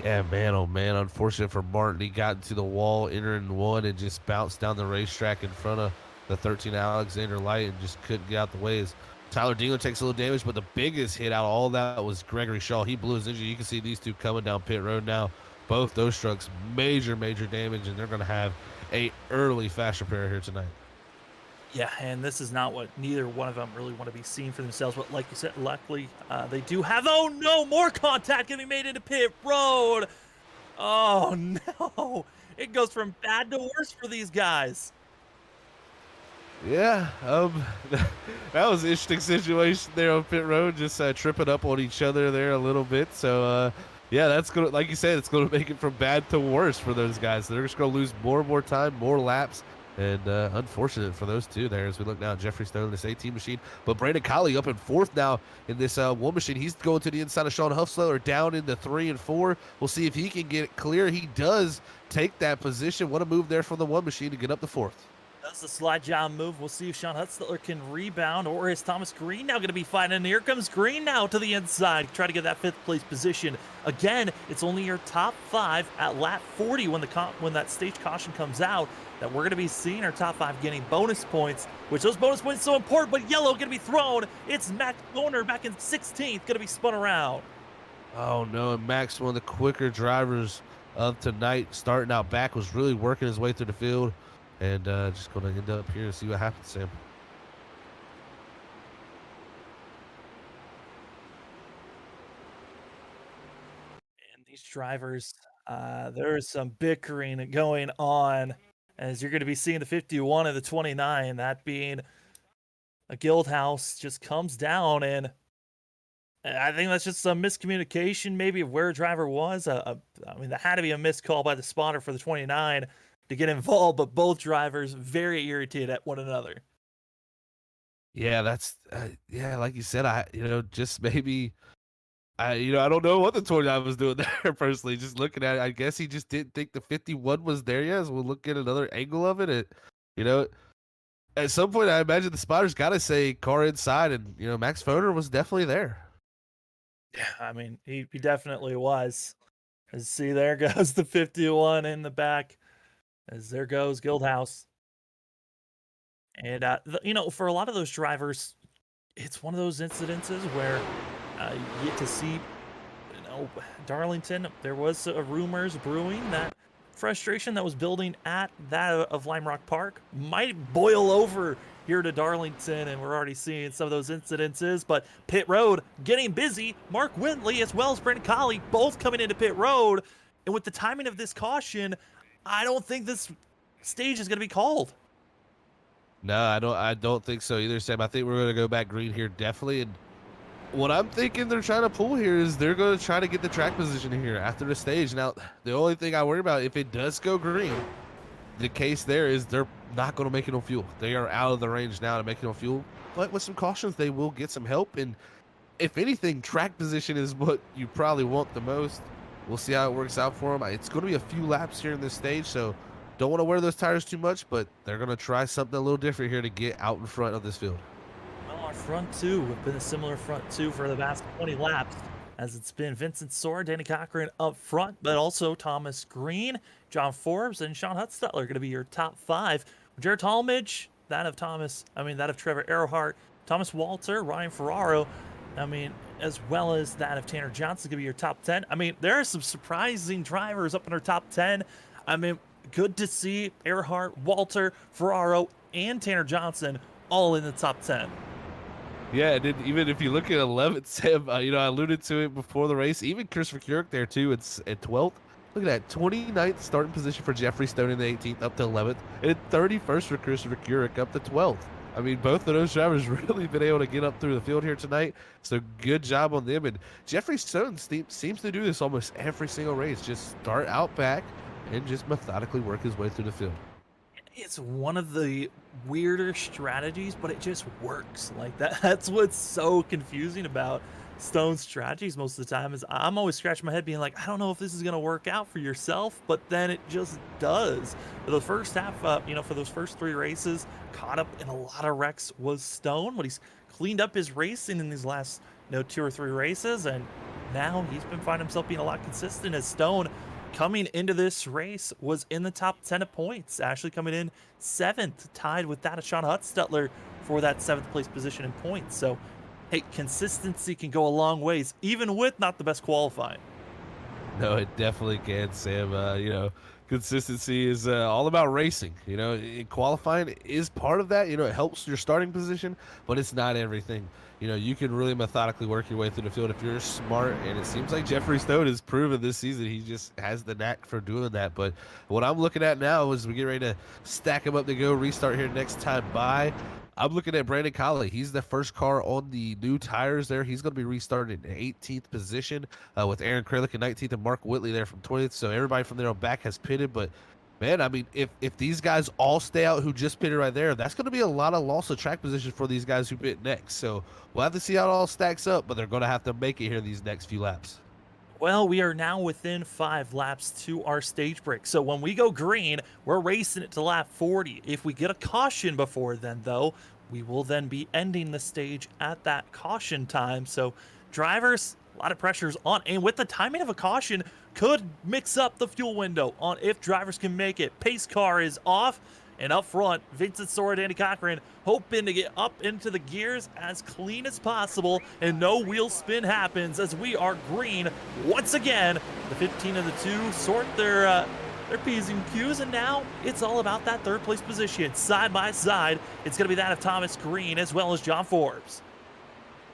Yeah, man, oh man. Unfortunate for Martin. He got into the wall, entering 1, and just bounced down the racetrack in front of the 13 Alexander Light and just couldn't get out the way. As Tyler Dingler takes a little damage, but the biggest hit out of all that was Gregory Shaw. He blew his engine. You can see these two coming down pit road now. Both those trucks, major damage, and they're going to have a early fast repair here tonight. Yeah, and this is not what neither one of them really want to be seeing for themselves. But like you said, luckily they do have, oh no, more contact getting made into pit road. Oh no, it goes from bad to worse for these guys. Yeah, that was an interesting situation there on pit road, just tripping up on each other there a little bit. So, yeah, that's going to, like you said, it's going to make it from bad to worse for those guys. They're just going to lose more and more time, more laps. And unfortunate for those two there as we look now at Jeffrey Stone in this 18 machine. But Brandon Colley up in 4th now in this 1 machine. He's going to the inside of Sean Huffsleller down into 3 and 4. We'll see if he can get it clear. He does take that position. What a move there from the 1 machine to get up to 4th. Does the slide job move? We'll see if Sean Hutzler can rebound, or is Thomas Green now going to be fighting? And here comes Green now to the inside, try to get that fifth place position. Again, it's only your top 5 at lap 40 when that stage caution comes out that we're going to be seeing our top 5 getting bonus points, which those bonus points are so important. But yellow going to be thrown. It's Max Owner back in 16th, going to be spun around. Oh no, and Max, one of the quicker drivers of tonight, starting out back, was really working his way through the field. And just going to end up here and see what happens, Sam. And these drivers, there's some bickering going on, as you're going to be seeing the 51 and the 29, that being a guild house, just comes down. And I think that's just some miscommunication, maybe, of where a driver was. I mean, that had to be a missed call by the spotter for the 29 to get involved, but both drivers very irritated at one another. Yeah, that's yeah, like you said, just maybe I don't know what the 29 was doing there personally. Just looking at it, I guess he just didn't think the 51 was there yet. So we'll look at another angle of it. You know, at some point, I imagine the spotters got to say car inside, and Max Foner was definitely there. Yeah, I mean, he definitely was. As see, there goes the 51 in the back. As there goes Guildhouse. And, for a lot of those drivers, it's one of those incidences where you get to see, Darlington, there was rumors brewing that frustration that was building at that of Lime Rock Park might boil over here to Darlington, and we're already seeing some of those incidences. But pit road getting busy. Mark Wintley as well as Brent Colley both coming into pit road, and with the timing of this caution, I don't think this stage is going to be called. No, I don't think so either, Sam. I think we're going to go back green here, definitely. And what I'm thinking they're trying to pull here is they're going to try to get the track position here after the stage. Now, the only thing I worry about, if it does go green, the case there is they're not going to make it on fuel. They are out of the range now to make it on fuel. But with some cautions, they will get some help. And if anything, track position is what you probably want the most. We'll see how it works out for them. It's going to be a few laps here in this stage, so don't want to wear those tires too much, but they're going to try something a little different here to get out in front of this field. Well, our front two have been a similar front two for the past 20 laps, as it's been Vincent Soar, Danny Cochran up front, but also Thomas Green, John Forbes, and Sean Hutzler are going to be your top 5. Jared Talmadge, that of Trevor Earhart, Thomas Walter, Ryan Ferraro, as well as that of Tanner Johnson, going to be your top 10. There are some surprising drivers up in our top 10. Good to see Earhart, Walter, Ferraro, and Tanner Johnson all in the top 10. Yeah, and even if you look at 11th, Sam, I alluded to it before the race. Even Christopher Keurig there, too, it's at 12th. Look at that, 29th starting position for Jeffrey Stone in the 18th, up to 11th. And 31st for Christopher Keurig, up to 12th. Both of those drivers really been able to get up through the field here tonight. So good job on them. And Jeffrey Stone seems to do this almost every single race. Just start out back and just methodically work his way through the field. It's one of the weirder strategies, but it just works like that. That's what's so confusing about Stone's strategies most of the time, is I'm always scratching my head being like, I don't know if this is going to work out for yourself, but then it just does. For the first half, for those first 3 races, caught up in a lot of wrecks was Stone, but he's cleaned up his racing in these last 2 or 3 races, and now he's been finding himself being a lot consistent, as Stone coming into this race was in the top 10 of points, actually coming in 7th, tied with that of Sean Hutzler for that 7th place position in points. So, hey, consistency can go a long ways, even with not the best qualifying. No, it definitely can, Sam. Consistency is all about racing. Qualifying is part of that. It helps your starting position, but it's not everything. You can really methodically work your way through the field if you're smart, and it seems like Jeffrey Stone has proven this season he just has the knack for doing that. But what I'm looking at now is we get ready to stack them up to go restart here next time by. I'm looking at Brandon Colley. He's the first car on the new tires there. He's going to be restarted in 18th position with Aaron Kralik in 19th and Mark Whitley there from 20th. So everybody from there on back has pitted. But, man, if these guys all stay out who just pitted right there, that's going to be a lot of loss of track position for these guys who pit next. So we'll have to see how it all stacks up, but they're going to have to make it here these next few laps. Well, we are now within 5 laps to our stage break. So when we go green, we're racing it to lap 40. If we get a caution before then, though, we will then be ending the stage at that caution time. So drivers, a lot of pressures on. And with the timing of a caution, could mix up the fuel window on if drivers can make it. Pace car is off. And up front, Vincent Sora, Danny Cochran, hoping to get up into the gears as clean as possible, and no wheel spin happens as we are green once again. The 15 and the 2 sort their P's and Q's, and now it's all about that third place position. Side by side, it's going to be that of Thomas Green as well as John Forbes.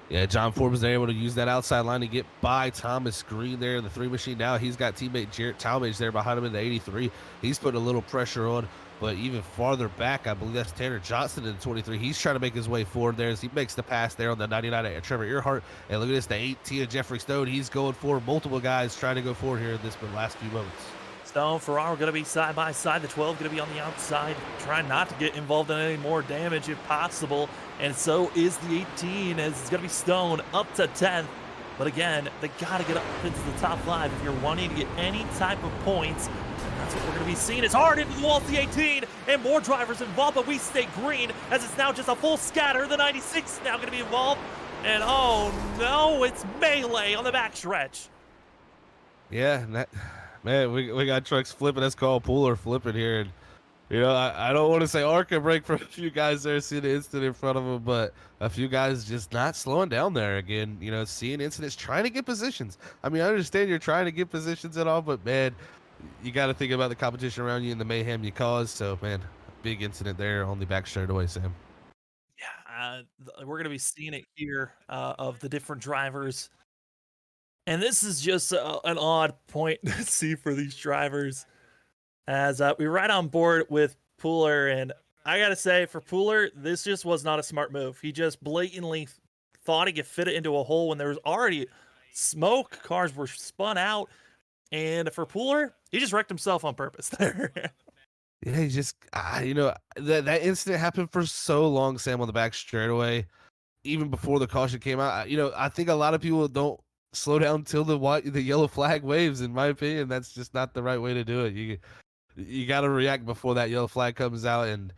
Yeah, John Forbes is able to use that outside line to get by Thomas Green there in the 3 machine. Now he's got teammate Jarrett Talmadge there behind him in the 83. He's putting a little pressure on, but even farther back, I believe that's Tanner Johnson in the 23. He's trying to make his way forward there as he makes the pass there on the 99 at Trevor Earhart. And look at this, the 18 of Jeffrey Stone. He's going forward. Multiple guys trying to go forward here in this last few moments. Stone, Ferraro going to be side by side. The 12 going to be on the outside, trying not to get involved in any more damage if possible. And so is the 18, as it's going to be Stone up to 10th. But again, they got to get up into the top 5 if you're wanting to get any type of points. And that's what we're going to be seeing. It's hard into the wall at the 18, and more drivers involved, but we stay green as it's now just a full scatter. The 96 now going to be involved. And oh no, it's melee on the backstretch. Yeah, man, we got trucks flipping. That's called Pooler flipping here. And, you know, I don't want to say ARCA break for a few guys there, seeing the incident in front of them, but a few guys just not slowing down there again, you know, seeing incidents, trying to get positions. I mean, I understand you're trying to get positions and all, but, man, you got to think about the competition around you and the mayhem you cause. So, man, big incident there on the back straightaway, Sam. Yeah, we're going to be seeing it here of the different drivers. And this is just an odd point to see for these drivers, as we're right on board with Pooler. And I got to say, for Pooler, this just was not a smart move. He just blatantly thought he could fit it into a hole when there was already smoke. Cars were spun out. And for Pooler, he just wrecked himself on purpose there. Yeah, he just, you know, that incident happened for so long, Sam, on the back straightaway, even before the caution came out. You know, I think a lot of people don't slow down till the yellow flag waves. In my opinion, that's just not the right way to do it. You got to react before that yellow flag comes out, and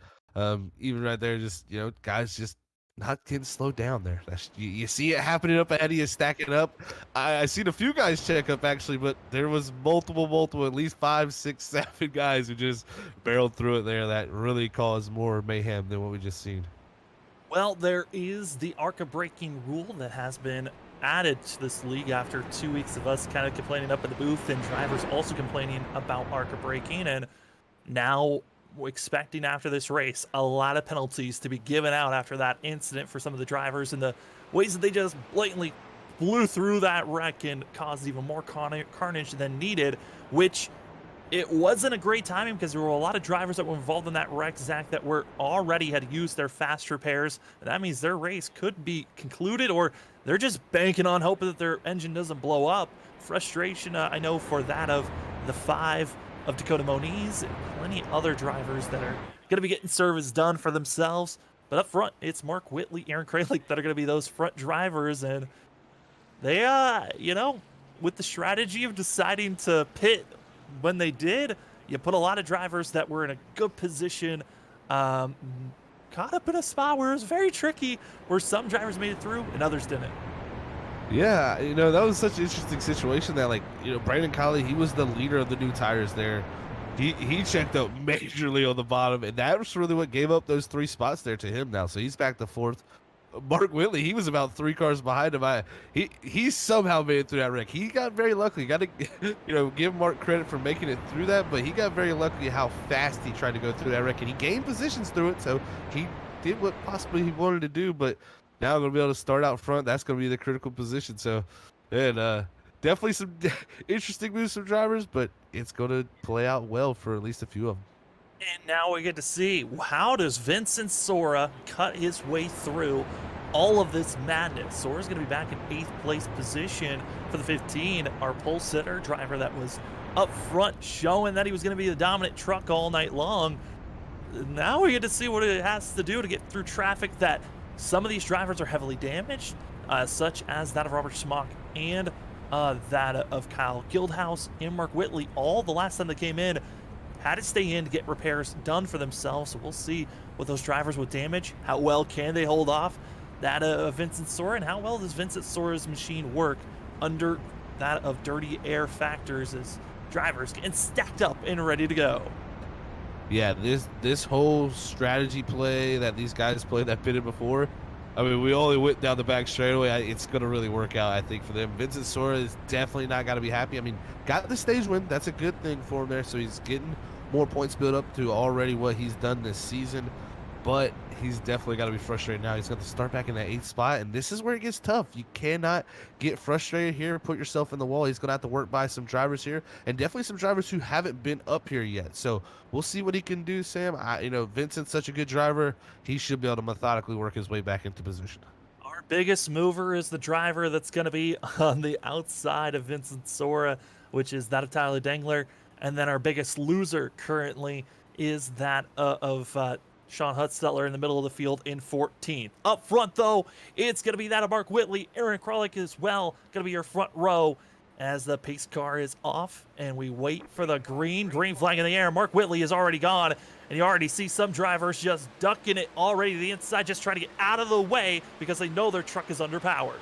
even right there, just, you know, guys just not getting slowed down there. You see it happening up ahead of you, stacking up. I seen a few guys check up actually, but there was multiple, at least 5, 6, 7 guys who just barreled through it there. That really caused more mayhem than what we just seen. Well, there is the ARCA braking rule that has been added to this league after 2 weeks of us kind of complaining up in the booth and drivers also complaining about ARCA braking. And now we're expecting after this race a lot of penalties to be given out after that incident for some of the drivers and the ways that they just blatantly blew through that wreck and caused even more carnage than needed, which it wasn't a great timing because there were a lot of drivers that were involved in that wreck, Zach, that were already had used their fast repairs. And that means their race could be concluded, or they're just banking on hoping that their engine doesn't blow up. Frustration, I know, for that of the 5 of Dakota Moniz and plenty other drivers that are going to be getting service done for themselves. But up front, it's Mark Whitley, Aaron Kralik that are going to be those front drivers. And they, you know, with the strategy of deciding to pit when they did, you put a lot of drivers that were in a good position caught up in a spot where it was very tricky, where some drivers made it through and others didn't. Yeah, you know, that was such an interesting situation that, like, you know, Brandon Colley, he was the leader of the new tires there. He checked out majorly on the bottom, and that was really what gave up those 3 spots there to him now. So he's back to 4th. Mark Whitley, he was about 3 cars behind him. He somehow made it through that wreck. He got very lucky. Got to, you know, give Mark credit for making it through that, but he got very lucky how fast he tried to go through that wreck, and he gained positions through it. So he did what possibly he wanted to do, but now going to be able to start out front. That's going to be the critical position. So, and definitely some interesting moves from drivers, but it's going to play out well for at least a few of them. And now we get to see, how does Vincent Sora cut his way through all of this madness? Sora's going to be back in 8th place position for the 15. Our pole sitter driver that was up front, showing that he was going to be the dominant truck all night long. Now we get to see what it has to do to get through traffic that some of these drivers are heavily damaged, such as that of Robert Schmock and that of Kyle Guildhouse and Mark Whitley. All the last time they came in had to stay in to get repairs done for themselves. So we'll see with those drivers with damage, how well can they hold off that of Vincent Sora, and how well does Vincent Sora's machine work under that of dirty air factors as drivers getting stacked up and ready to go. Yeah, this whole strategy play that these guys played that pitted before, I mean, we only went down the back straightaway. It's going to really work out, I think, for them. Vincent Sora is definitely not going to be happy. I mean, got the stage win. That's a good thing for him there. So he's getting more points built up to already what he's done this season. But he's definitely got to be frustrated now. He's got to start back in that 8th spot, and this is where it gets tough. You cannot get frustrated here, put yourself in the wall. He's going to have to work by some drivers here, and definitely some drivers who haven't been up here yet. So we'll see what he can do, Sam. Vincent's such a good driver. He should be able to methodically work his way back into position. Our biggest mover is the driver that's going to be on the outside of Vincent Sora, which is that of Tyler Dengler. And then our biggest loser currently is that of Sean Hutztettler in the middle of the field in 14th. Up front, though, it's going to be that of Mark Whitley. Aaron Kralik as well, going to be your front row as the pace car is off, and we wait for the green flag in the air. Mark Whitley is already gone, and you already see some drivers just ducking it already to the inside, just trying to get out of the way because they know their truck is underpowered.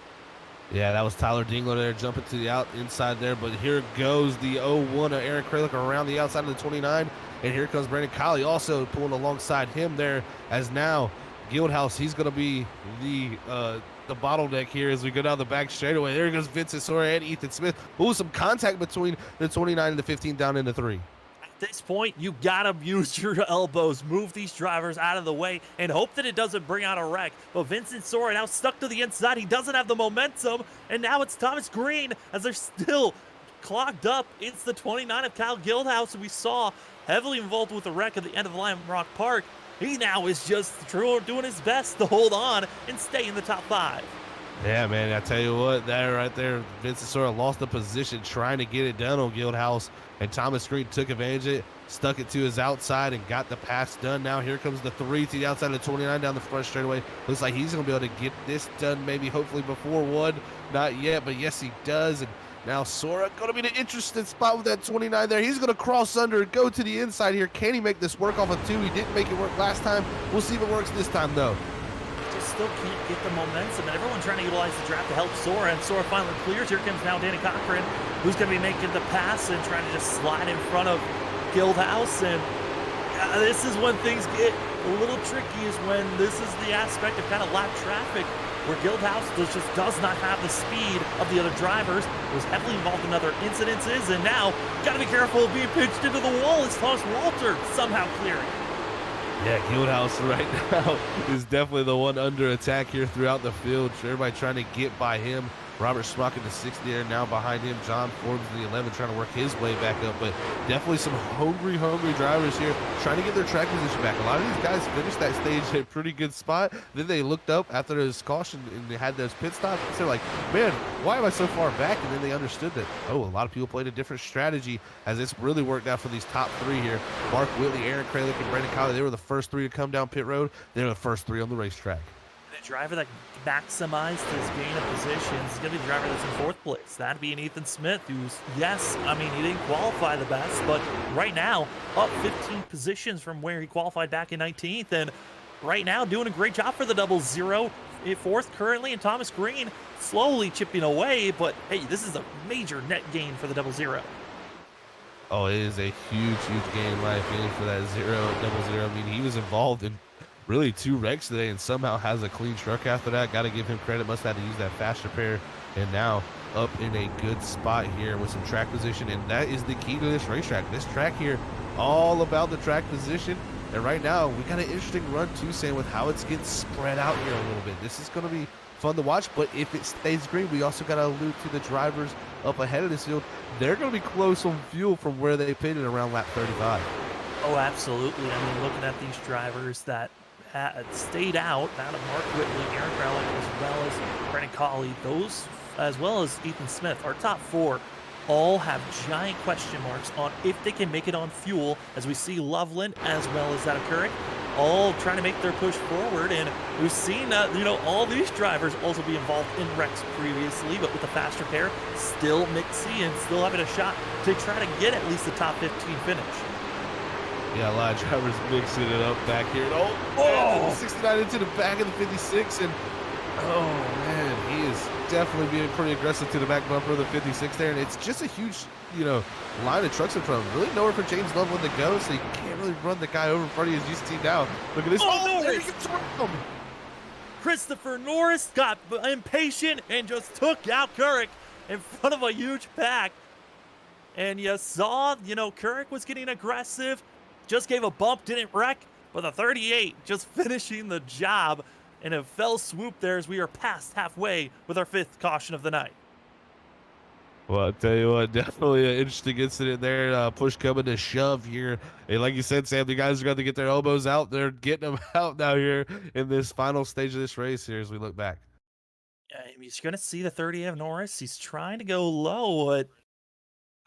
Yeah, that was Tyler Dingler there jumping to the inside there, but here goes the 0-1 of Aaron Kralik around the outside of the 29. And here comes Brandon Colley also pulling alongside him there, as now Guildhouse, he's going to be the bottleneck here as we go down the back straightaway. There goes Vincent Sora and Ethan Smith. Ooh, some contact between the 29 and the 15 down into 3. At this point, you got to use your elbows, move these drivers out of the way, and hope that it doesn't bring out a wreck. But Vincent Sora now stuck to the inside. He doesn't have the momentum, and now it's Thomas Green as they're still clogged up. It's the 29 of Kyle Guildhouse, who we saw heavily involved with the wreck at the end of Lime Rock Park. He now is just doing his best to hold on and stay in the top 5. Yeah, man, I tell you what, that right there, Vincent Sora lost the position trying to get it done on Guildhouse, and Thomas Green took advantage of it, stuck it to his outside, and got the pass done. Now here comes the 3 to the outside of the 29 down the front straightaway. Looks like he's going to be able to get this done maybe hopefully before 1. Not yet, but yes, he does. And now Sora going to be in an interesting spot with that 29 there. He's going to cross under and go to the inside here. Can he make this work off of 2? He didn't make it work last time. We'll see if it works this time, though. Just still can't get the momentum, and everyone trying to utilize the draft to help Sora, and Sora finally clears. Here comes now Danny Cochran, who's going to be making the pass and trying to just slide in front of Guildhouse. And this is when things get a little tricky, is when this is the aspect of kind of lap traffic, where Guildhouse just does not have the speed of the other drivers, was heavily involved in other incidences, and now got to be careful of being pitched into the wall as Thomas Walter somehow clearing. Yeah, Guildhouse right now is definitely the one under attack here throughout the field. Everybody trying to get by him. Robert Schmuck in the 6th there, now behind him. John Forbes in the 11 trying to work his way back up. But definitely some hungry drivers here trying to get their track position back. A lot of these guys finished that stage at a pretty good spot. Then they looked up after his caution and they had those pit stops. They're like, man, why am I so far back? And then they understood that, oh, a lot of people played a different strategy, as it's really worked out for these top 3 here. Mark Whitley, Aaron Kralik, and Brandon Colley, they were the first 3 to come down pit road. They were the first 3 on the racetrack. The driver that maximized his gain of positions is going to be the driver that's in 4th place. That'd be an Ethan Smith, who's, yes, I mean, he didn't qualify the best, but right now, up 15 positions from where he qualified back in 19th, and right now doing a great job for the 00. 4th currently, and Thomas Green slowly chipping away, but hey, this is a major net gain for the 00. Oh, it is a huge gain in my opinion for that 00. I mean, he was involved in really 2 wrecks today and somehow has a clean truck after that. Got to give him credit. Must have to use that fast repair, and now up in a good spot here with some track position, and that is the key to this racetrack. This track here, all about the track position, and right now we got an interesting run too, Sam, with how it's getting spread out here a little bit. This is going to be fun to watch, but if it stays green, we also got to allude to the drivers up ahead of this field. They're going to be close on fuel from where they pitted around lap 35. Oh, absolutely. I mean, looking at these drivers that stayed out of Mark Whitley, Aaron Kralik, as well as Brandon Colley, those, as well as Ethan Smith, our top 4, all have giant question marks on if they can make it on fuel, as we see Loveland as well as that of Couric. all trying to make their push forward. And we've seen, all these drivers also be involved in wrecks previously, but with a faster pair, still mixy and still having a shot to try to get at least the top 15 finish. Yeah, a lot of drivers mixing it up back here. Oh, 69 into the back of the 56, and oh man, he is definitely being pretty aggressive to the back bumper of the 56 there, and it's just a huge, line of trucks in front of him. Really nowhere for James Loveland to go, so you can't really run the guy over in front of you as you see now. Look at this. Oh, there he gets around. Christopher Norris got impatient and just took out Couric in front of a huge pack. And you saw, Couric was getting aggressive, just gave a bump, didn't wreck, but the 38 just finishing the job in a fell swoop there as we are past halfway with our 5th caution of the night. Well, I'll tell you what, definitely an interesting incident there. Push coming to shove here. And like you said, Sam, the guys are going to get their elbows out. They're getting them out now here in this final stage of this race here as we look back. You're going to see the 38 of Norris. He's trying to go low, but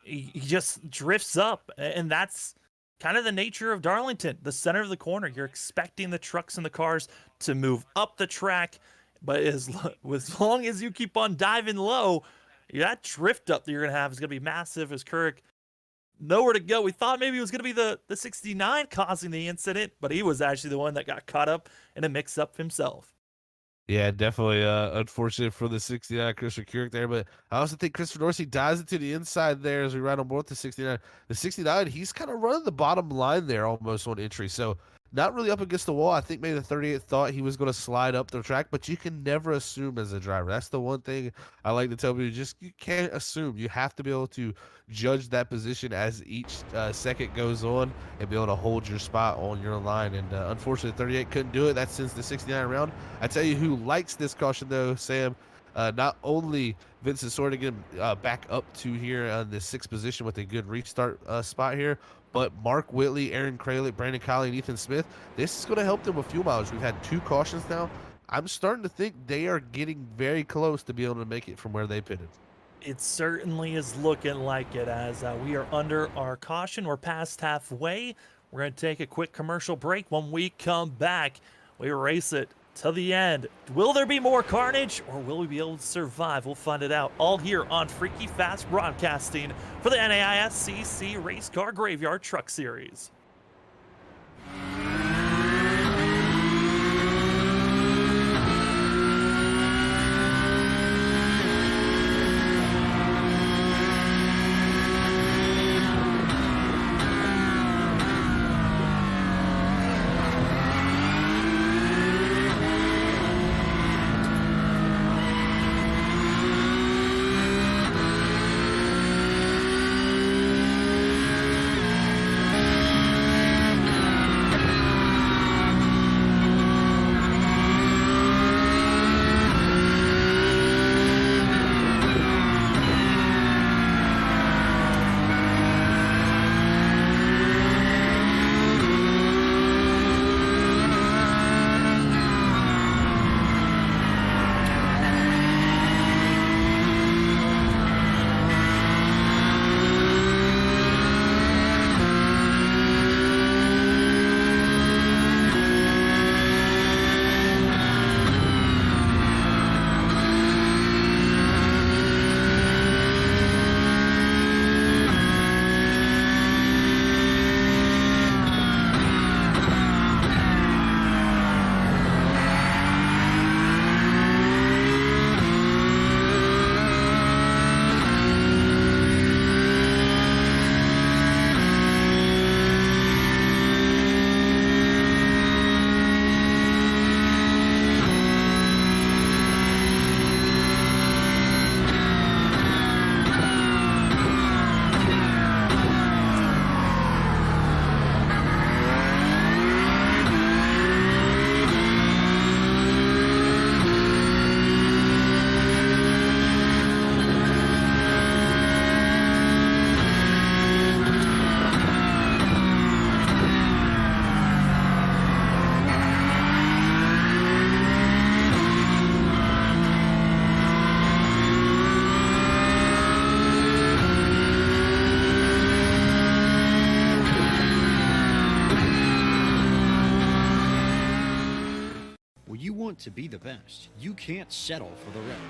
he just drifts up. And that's kind of the nature of Darlington, the center of the corner. You're expecting the trucks and the cars to move up the track. But as long as you keep on diving low, that drift up that you're going to have is going to be massive as Couric nowhere to go. We thought maybe it was going to be the 69 causing the incident, but he was actually the one that got caught up in a mix-up himself. Yeah, definitely unfortunate for the 69 Christopher Couric there, but I also think Christopher Dorsey dives into the inside there as we ride on board the 69. The 69, he's kind of running the bottom line there almost on entry, so not really up against the wall. I think maybe the 38 thought he was going to slide up the track, but you can never assume as a driver. That's the one thing I like to tell people. You can't assume. You have to be able to judge that position as each second goes on and be able to hold your spot on your line. And unfortunately, 38 couldn't do it. That sends the 69 around. I tell you who likes this caution, though, Sam. Not only Vincent Sort to get him back up to here on the 6th position with a good restart spot here, but Mark Whitley, Aaron Kralik, Brandon Colley, and Ethan Smith, this is going to help them with fuel mileage. We've had 2 cautions now. I'm starting to think they are getting very close to be able to make it from where they pitted. It certainly is looking like it as we are under our caution. We're past halfway. We're going to take a quick commercial break. When we come back, we race it to the end. Will there be more carnage, or will we be able to survive? We'll find it out all here on Freaky Fast Broadcasting for the NAISCC Race Car Graveyard Truck Series. to be the best, you can't settle for the rest.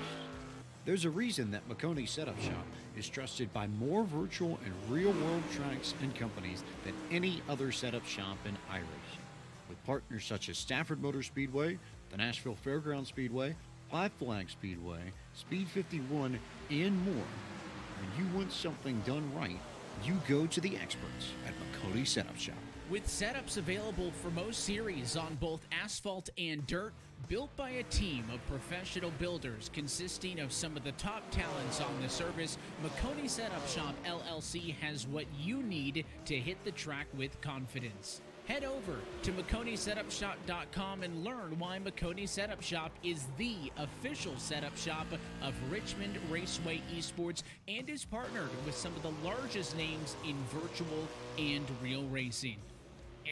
There's a reason that Makoni Setup Shop is trusted by more virtual and real-world tracks and companies than any other setup shop in iRacing. With partners such as Stafford Motor Speedway, the Nashville Fairgrounds Speedway, Five Flag Speedway, Speed 51, and more. When you want something done right, you go to the experts at Makoni Setup Shop. With setups available for most series on both asphalt and dirt, built by a team of professional builders consisting of some of the top talents on the service, Makoni Setup Shop LLC has what you need to hit the track with confidence. Head over to MakoniSetupShop.com and learn why Makoni Setup Shop is the official setup shop of Richmond Raceway Esports and is partnered with some of the largest names in virtual and real racing.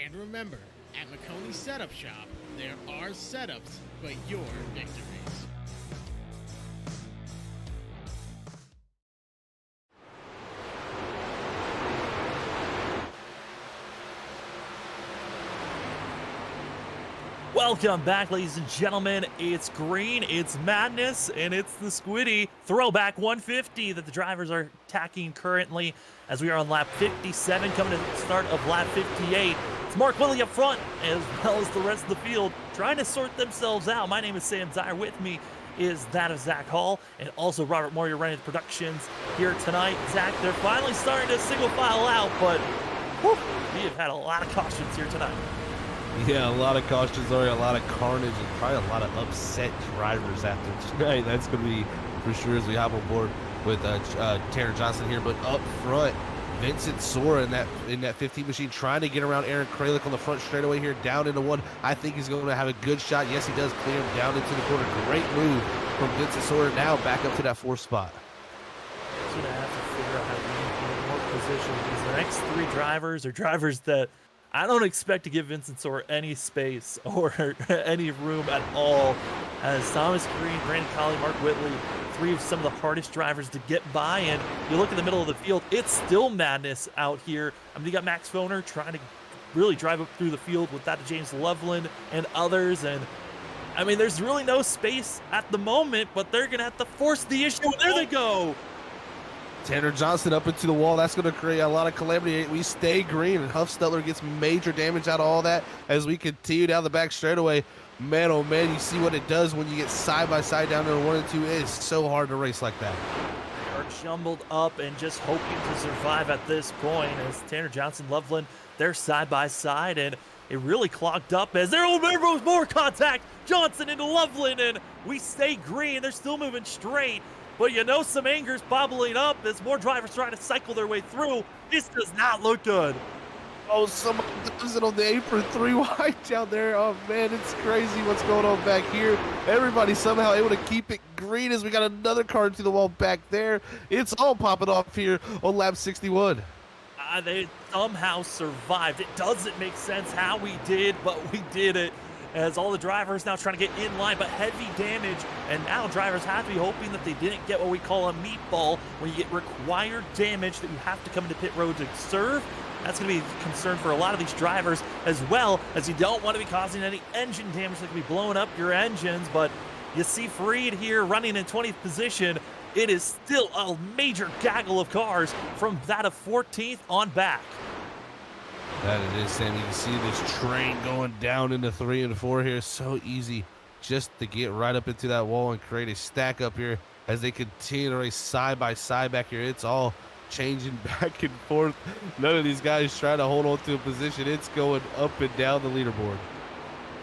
And remember, at Makoni Setup Shop, there are setups, but your victories. Welcome back, ladies and gentlemen. It's green, it's madness, and it's the Squiddy Throwback 150 that the drivers are attacking currently as we are on lap 57, coming to the start of lap 58. It's Mark Willey up front, as well as the rest of the field, trying to sort themselves out. My name is Sam Zire. With me is that of Zach Hall, and also Robert Moyer running the productions here tonight. Zach, they're finally starting to single file out, but whew, we have had a lot of cautions here tonight. Yeah, a lot of cautions, already a lot of carnage, and probably a lot of upset drivers after tonight. That's going to be for sure as we hop on board with Tanner Johnson here. But up front, Vincent Sora in that 15 machine trying to get around Aaron Kralik on the front straightaway here, down into one. I think he's going to have a good shot. Yes, he does clear him down into the corner. Great move from Vincent Sora. Now back up to that 4th spot. He's going to have to figure out how to be in more position, because the next 3 drivers are drivers that I don't expect to give Vincent Sora any space or any room at all, as Thomas Green, Brandon Colley, Mark Whitley, 3 of some of the hardest drivers to get by. And you look at the middle of the field, it's still madness out here. I mean, you got Max Foner trying to really drive up through the field with that of James Loveland and others. And I mean, there's really no space at the moment, but they're going to have to force the issue. And there they go. Tanner Johnson up into the wall. That's going to create a lot of calamity. We stay green, and Huffstetler gets major damage out of all that as we continue down the back straightaway. Man, oh man, you see what it does when you get side by side down there 1 and 2. It is so hard to race like that. They are jumbled up and just hoping to survive at this point, as Tanner Johnson, Loveland, they're side by side, and it really clogged up as there was more contact. Johnson into Loveland, and we stay green. They're still moving straight. But you know, some anger's bubbling up as more drivers try to cycle their way through. This does not look good. Oh, someone does it on the apron, 3 wide down there. Oh man, it's crazy what's going on back here. Everybody somehow able to keep it green as we got another car to the wall back there. It's all popping off here on lap 61. They somehow survived. It doesn't make sense how we did, but we did it. As all the drivers now trying to get in line, but heavy damage, and now drivers have to be hoping that they didn't get what we call a meatball, when you get required damage that you have to come into pit road to serve. That's going to be a concern for a lot of these drivers, as well as you don't want to be causing any engine damage that could be blowing up your engines. But you see Freed here running in 20th position. It is still a major gaggle of cars from that of 14th on back. That it is, Sam. You can see this train going down into 3 and 4 here. So easy just to get right up into that wall and create a stack up here as they continue to race side by side back here. It's all changing back and forth. None of these guys trying to hold on to a position. It's going up and down the leaderboard.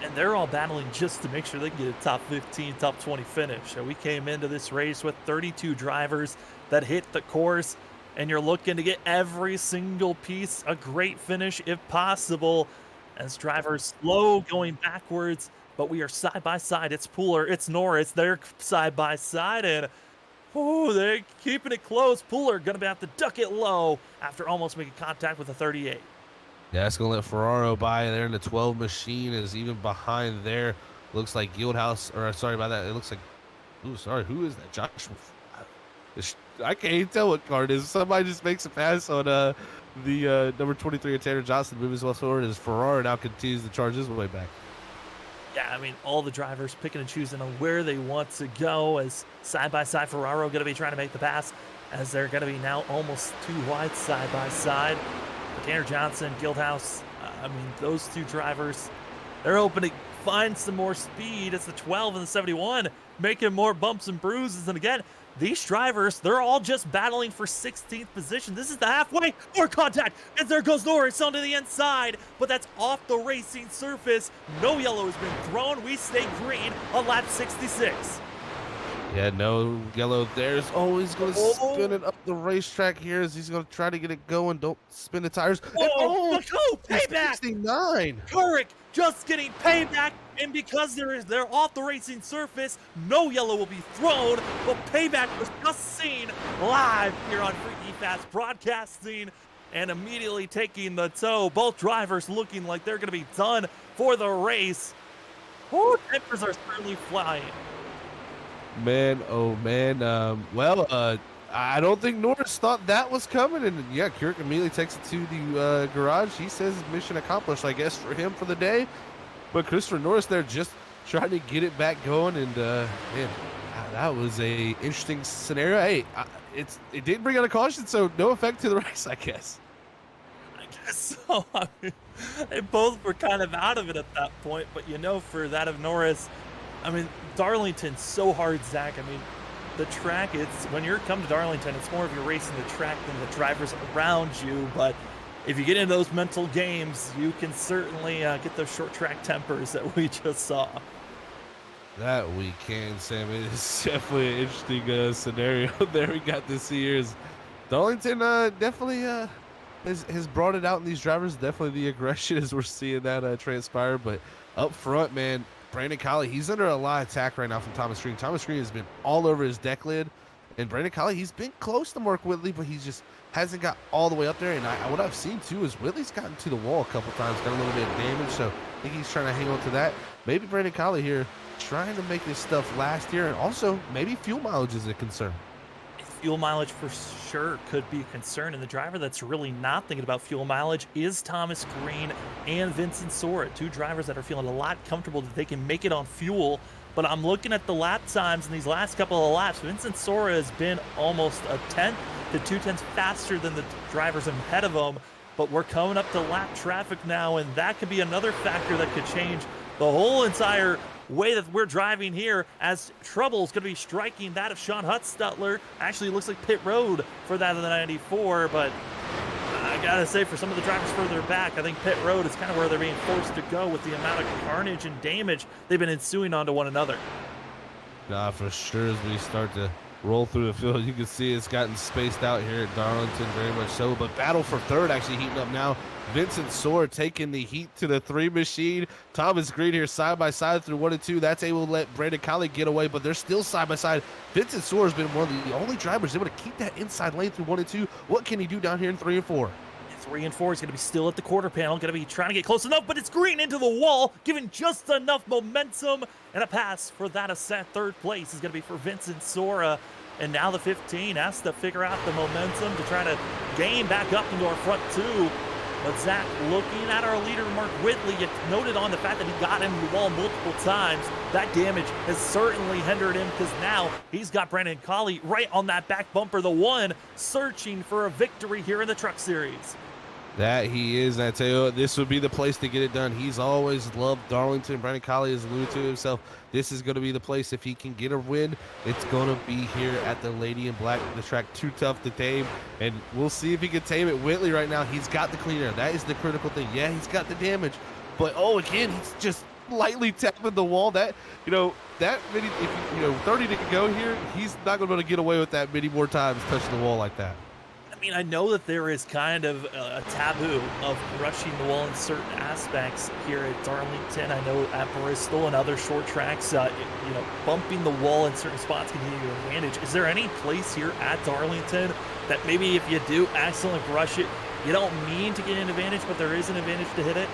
And they're all battling just to make sure they can get a top 15, top 20 finish. So we came into this race with 32 drivers that hit the course, and you're looking to get every single piece a great finish if possible, as drivers slow going backwards, but we are side by side. It's Pooler, it's Norris, they're side by side, and they're keeping it close. Pooler gonna have to duck it low after almost making contact with a 38. Yeah, that's gonna let Ferraro by there in the 12 machine. Is even behind there. Looks like Guildhouse, or sorry about that. It looks like, who is that? Joshua. I can't even tell what car it is. Somebody just makes a pass on the number 23 of Tanner Johnson, moving well forward as Ferrari now continues to charge his way back. Yeah, I mean, all the drivers picking and choosing on where they want to go, as side-by-side Ferraro going to be trying to make the pass, as they're going to be now almost 2 wide side-by-side. But Tanner Johnson, Guildhouse, I mean, those 2 drivers, they're hoping to find some more speed. It's the 12 and the 71, making more bumps and bruises. And again, these drivers, they're all just battling for 16th position. This is the halfway, or contact, and there goes Norris onto the inside, but that's off the racing surface. No yellow has been thrown. We stay green on lap 66. Yeah, no yellow. There's he's going to spin it up the racetrack here as he's going to try to get it going. Don't spin the tires. Payback! 69. Turek just getting payback, and because they're off the racing surface, no yellow will be thrown, but payback was just seen live here on Freaky Fast Broadcasting, and immediately taking the tow. Both drivers looking like they're going to be done for the race. Ooh, tempers are certainly flying. Man, oh man. I don't think Norris thought that was coming, and yeah, Kirk immediately takes it to the garage. He says mission accomplished, I guess, for him for the day. But Christopher Norris there just trying to get it back going, and man, that was a interesting scenario. Hey, it didn't bring out a caution, so no effect to the race, I guess. I guess so. I mean, they both were kind of out of it at that point, but for that of Norris, I mean, Darlington's so hard, Zach. I mean, the track, when you come to Darlington, it's more of you're racing the track than the drivers around you. But if you get into those mental games, you can certainly get those short track tempers that we just saw. That we can, Sam. It is definitely an interesting scenario there we got to see here. Darlington definitely has brought it out in these drivers. Definitely the aggression as we're seeing that transpire. But up front, man, Brandon Colley, he's under a lot of attack right now from Thomas Green. Thomas Green has been all over his deck lid. And Brandon Colley, he's been close to Mark Whitley, but he just hasn't got all the way up there. And what I've seen, too, is Whitley's gotten to the wall a couple times, got a little bit of damage. So I think he's trying to hang on to that. Maybe Brandon Colley here trying to make this stuff last here. And also, maybe fuel mileage is a concern. Fuel mileage for sure could be a concern, and the driver that's really not thinking about fuel mileage is Thomas Green and Vincent Sora, 2 drivers that are feeling a lot comfortable that they can make it on fuel. But I'm looking at the lap times in these last couple of laps. Vincent Sora has been almost a 10th to 2/10 faster than the drivers ahead of him, but we're coming up to lap traffic now, and that could be another factor that could change the whole entire way that we're driving here, as trouble's going to be striking that of Sean Hutzstutler. Actually, it looks like pit road for that of the 94, but I gotta say, for some of the drivers further back, I think pit road is kind of where they're being forced to go with the amount of carnage and damage they've been ensuing onto one another. Nah, for sure, as we start to roll through the field, you can see it's gotten spaced out here at Darlington, very much so. But battle for third actually heating up now. Vincent Sora taking the heat to the 3 machine. Thomas Green here side by side through 1 and 2. That's able to let Brandon Colley get away, but they're still side by side. Vincent Sora has been one of the only drivers able to keep that inside lane through 1 and 2. What can he do down here in 3 and 4? 3 and 4 is going to be still at the quarter panel, going to be trying to get close enough, but it's Green into the wall, giving just enough momentum, and a pass for that ascent. 3rd place is going to be for Vincent Sora. And now the 15 has to figure out the momentum to try to gain back up into our front 2. But Zach, looking at our leader, Mark Whitley, it noted on the fact that he got into the wall multiple times. That damage has certainly hindered him, because now he's got Brandon Colley right on that back bumper, the 1, searching for a victory here in the Truck Series. That he is. And I tell you what, this would be the place to get it done. He's always loved Darlington. Brandon Colley has alluded to himself. This is going to be the place. If he can get a win, it's going to be here at the Lady in Black. The track too tough to tame, and we'll see if he can tame it. Whitley right now, he's got the clean air. That is the critical thing. Yeah, he's got the damage, but again, he's just lightly tapping the wall. That that many, if 30 to go here, he's not going to be able to get away with that many more times touching the wall like that. I mean, I know that there is kind of a taboo of rushing the wall in certain aspects here at Darlington. I know at Bristol and other short tracks, bumping the wall in certain spots can give you an advantage. Is there any place here at Darlington that maybe if you do accidentally brush it, you don't mean to get an advantage, but there is an advantage to hit it?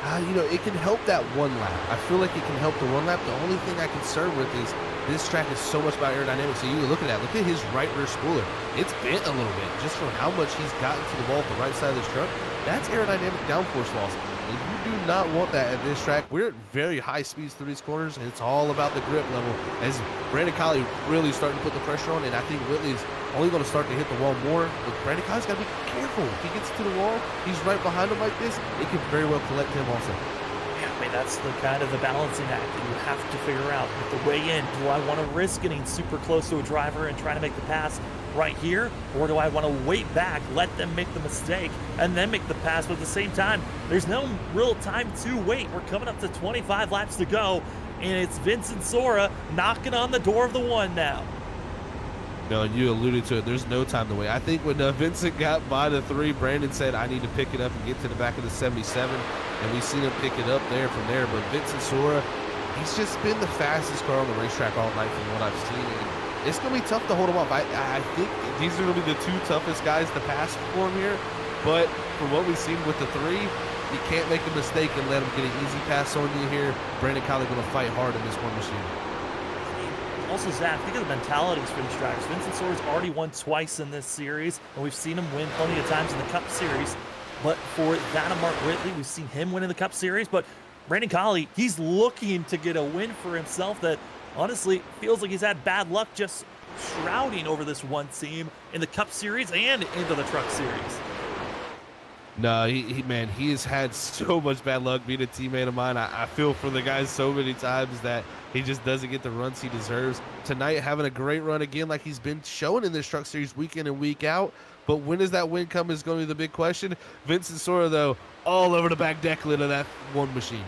It can help that 1 lap. I feel like it can help the 1 lap. The only thing I'm concerned with is this track is so much about aerodynamics. So you look at that. Look at his right rear spooler. It's bent a little bit just from how much he's gotten to the wall at the right side of this truck. That's aerodynamic downforce loss. And you do not want that at this track. We're at very high speeds through these corners, and it's all about the grip level as Brandon Colley really starting to put the pressure on, and I think Whitley's only going to start to hit the wall more, but Brandon Colley's got to be careful. If he gets to the wall, he's right behind him like this, it could very well collect him also. Yeah, I mean, that's the kind of the balancing act that you have to figure out. With the way in, do I want to risk getting super close to a driver and trying to make the pass right here? Or do I want to wait back, let them make the mistake, and then make the pass? But at the same time, there's no real time to wait. We're coming up to 25 laps to go, and it's Vincent Sora knocking on the door of the one now. No, you alluded to it. There's no time to wait. I think when Vincent got by the 3, Brandon said, I need to pick it up and get to the back of the 77. And we've seen him pick it up there from there. But Vincent Sora, he's just been the fastest car on the racetrack all night from what I've seen. And it's going to be tough to hold him off. I think these are going to be the 2 toughest guys to pass for him here. But from what we've seen with the 3, you can't make a mistake and let him get an easy pass on you here. Brandon Colley going to fight hard in this one machine. Also, Zach, think of the mentalities for these drivers. Vincent Sora's already won twice in this series, and we've seen him win plenty of times in the Cup Series. But for that of Mark Whitley, we've seen him win in the Cup Series. But Brandon Colley, he's looking to get a win for himself that honestly feels like he's had bad luck just shrouding over this one team in the Cup Series and into the Truck Series. No, he has had so much bad luck being a teammate of mine. I feel for the guy so many times that he just doesn't get the runs he deserves. Tonight, having a great run again like he's been showing in this Truck Series week in and week out. But when does that win come is going to be the big question. Vincent Sora, though, all over the back decklet of that one machine.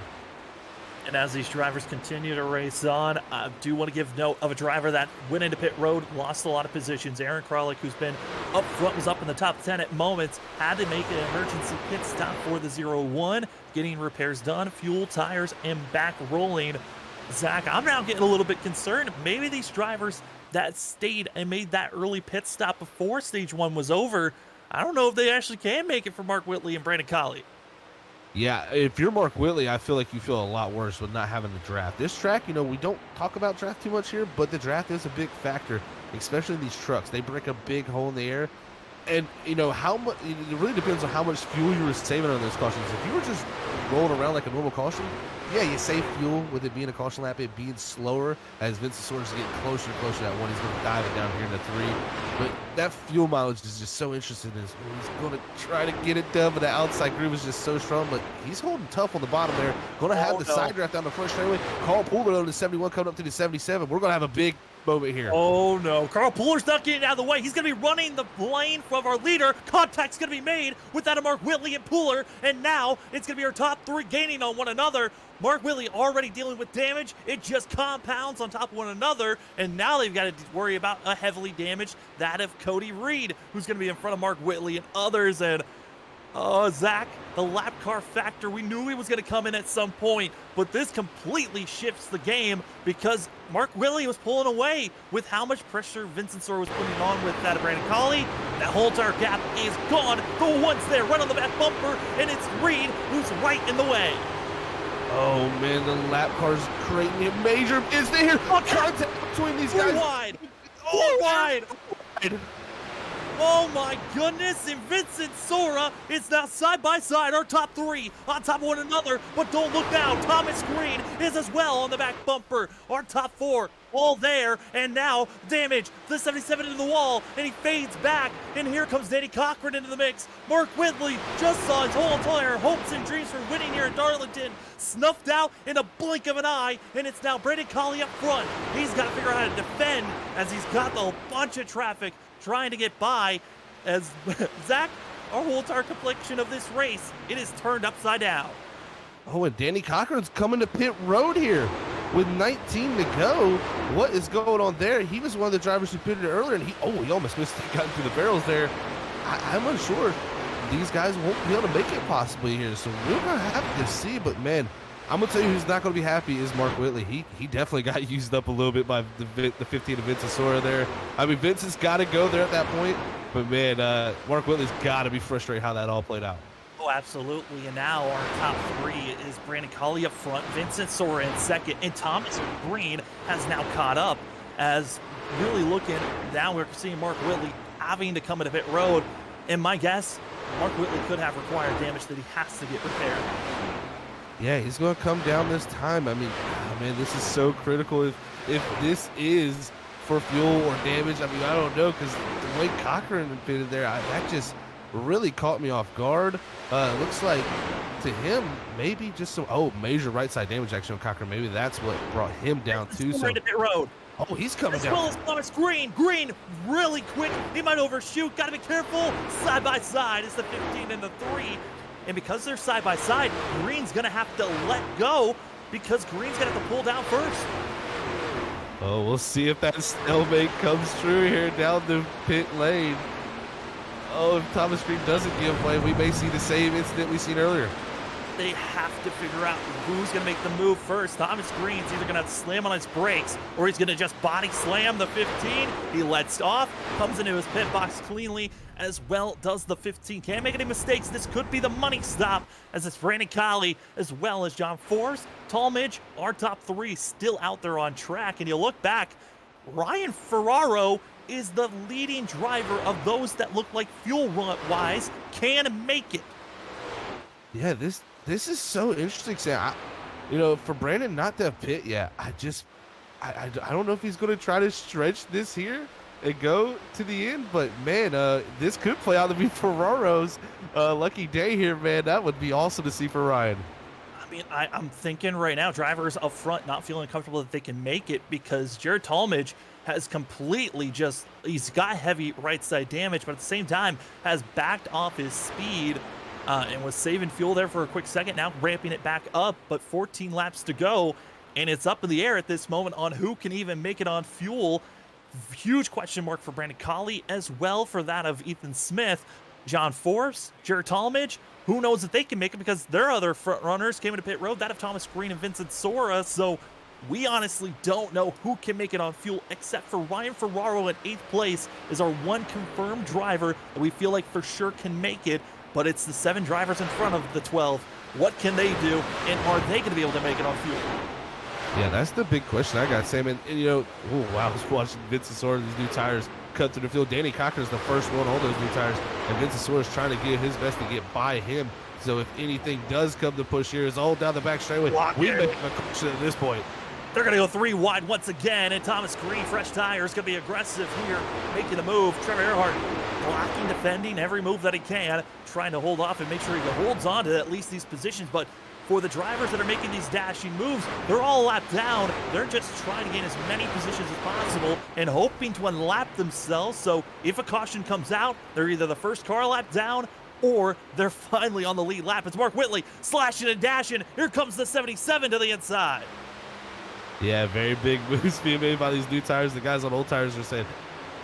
And as these drivers continue to race on, I do want to give note of a driver that went into pit road, lost a lot of positions. Aaron Kralik, who's been up front, was up in the top 10 at moments, had to make an emergency pit stop for the 0-1, getting repairs done, fuel, tires, and back rolling. Zach, I'm now getting a little bit concerned. Maybe these drivers that stayed and made that early pit stop before stage 1 was over, I don't know if they actually can make it for Mark Whitley and Brandon Colley. Yeah, if you're Mark Whitley, I feel like you feel a lot worse with not having the draft. This track, we don't talk about draft too much here, but the draft is a big factor, especially in these trucks. They break a big hole in the air. And, how much, it really depends on how much fuel you were saving on those cautions. If you were just rolling around like a normal caution, yeah, you save fuel with it being a caution lap, it being slower. As Vincent Sora's getting closer and closer to that one, he's going to dive it down here in the 3. But that fuel mileage is just so interesting. He's going to try to get it done, but the outside groove is just so strong. But he's holding tough on the bottom there. Going to have the side draft down the front straightaway. Carl Pooler on the 71 coming up to the 77. We're going to have a big moment here. Oh no, Carl Pooler's not getting out of the way. He's going to be running the lane from our leader. Contact's going to be made with that of Mark Whitley and Pooler, and now it's going to be our top 3 gaining on one another. Mark Whitley already dealing with damage. It just compounds on top of one another, and now they've got to worry about a heavily damaged, that of Cody Reed, who's going to be in front of Mark Whitley and others. And Zach, the lap car factor, we knew he was going to come in at some point, but this completely shifts the game because Mark Whitley was pulling away with how much pressure Vincent Sora was putting on with that of Brandon Colley. That whole entire gap is gone. The one's there, right on the back bumper, and it's Reed who's right in the way. Oh, man, the lap car's creating a major. Is there contact between these guys? Wide. Oh, wide. Oh my goodness, and Vincent Sora is now side by side, our top 3 on top of one another, but don't look down, Thomas Green is as well on the back bumper, our top 4 all there, and now damage, the 77 into the wall, and he fades back, and here comes Danny Cochran into the mix. Mark Whitley just saw his whole entire hopes and dreams for winning here at Darlington snuffed out in a blink of an eye, and it's now Brandon Colley up front. He's got to figure out how to defend as he's got a bunch of traffic trying to get by. As Zach, our whole entire complexion of this race, it is turned upside down. Oh, and Danny Cochran's coming to pit road here with 19 to go. What is going on there? He was one of the drivers who pitted earlier, and he almost missed it, got through the barrels there. I'm unsure. These guys won't be able to make it possibly here, so we're going to have to see. But, man, I'm going to tell you who's not going to be happy is Mark Whitley. He definitely got used up a little bit by the 15 of Vincent Sora there. I mean, Vincent's got to go there at that point. But, man, Mark Whitley's got to be frustrated how that all played out. Oh, absolutely. And now our top 3 is Brandon Colley up front, Vincent Sora in second, and Thomas Green has now caught up. As really looking, now we're seeing Mark Whitley having to come into pit road. And my guess, Mark Whitley could have required damage that he has to get repaired. Yeah, he's going to come down this time. I mean, oh, man, this is so critical. If this is for fuel or damage, I mean, I don't know, because the way Cochran pitted there, that just really caught me off guard. It looks like to him, maybe just some, major right side damage actually on Cochran. Maybe that's what brought him down too. So, right to pit road. Oh, he's coming down. As well as Thomas Green. Green, really quick. He might overshoot. Got to be careful. Side by side is the 15 and the 3. And because they're side by side, Green's going to have to let go because Green's going to have to pull down first. Oh, we'll see if that stalemate comes true here down the pit lane. Oh, if Thomas Green doesn't give way, we may see the same incident we've seen earlier. They have to figure out who's going to make the move first. Thomas Green's either going to slam on his brakes or he's going to just body slam the 15. He lets off, comes into his pit box cleanly, as well does the 15. Can't make any mistakes. This could be the money stop, as it's Brandon Colley as well as John Force. Talmadge, our top 3 still out there on track. And you look back, Ryan Ferraro is the leading driver of those that look like fuel-wise can make it. Yeah, this is so interesting, Sam. For Brandon not to have pit yet, I don't know if he's going to try to stretch this here and go to the end, but man, this could play out to be Ferraro's lucky day here, man. That would be awesome to see for Ryan. I mean, I'm thinking right now, drivers up front not feeling comfortable that they can make it because Jared Talmadge has completely he's got heavy right side damage, but at the same time has backed off his speed. And was saving fuel there for a quick second, now ramping it back up, but 14 laps to go, and it's up in the air at this moment on who can even make it on fuel. Huge question mark for Brandon Colley, as well for that of Ethan Smith. John Force, Jared Talmadge, who knows if they can make it because their other front runners came into pit road, that of Thomas Green and Vincent Sora, so we honestly don't know who can make it on fuel except for Ryan Ferraro in 8th place is our one confirmed driver that we feel like for sure can make it. But it's the 7 drivers in front of the 12. What can they do, and are they going to be able to make it on fuel? Yeah, that's the big question I got, Sam. And oh, wow, I was watching Vincent Sora, these new tires cut through the field. Danny Cochran is the first one on those new tires, and Vincent Sora is trying to give his best to get by him. So if anything does come to push here, it's all down the back straightaway. We make a caution at this point. They're going to go 3 wide once again, and Thomas Green, fresh tires, going to be aggressive here, making the move. Trevor Earhart blocking, defending every move that he can, trying to hold off and make sure he holds on to at least these positions. But for the drivers that are making these dashing moves, they're all lapped down. They're just trying to gain as many positions as possible and hoping to unlap themselves. So if a caution comes out, they're either the first car lap down or they're finally on the lead lap. It's Mark Whitley slashing and dashing. Here comes the 77 to the inside. Yeah, very big moves being made by these new tires. The guys on old tires are saying,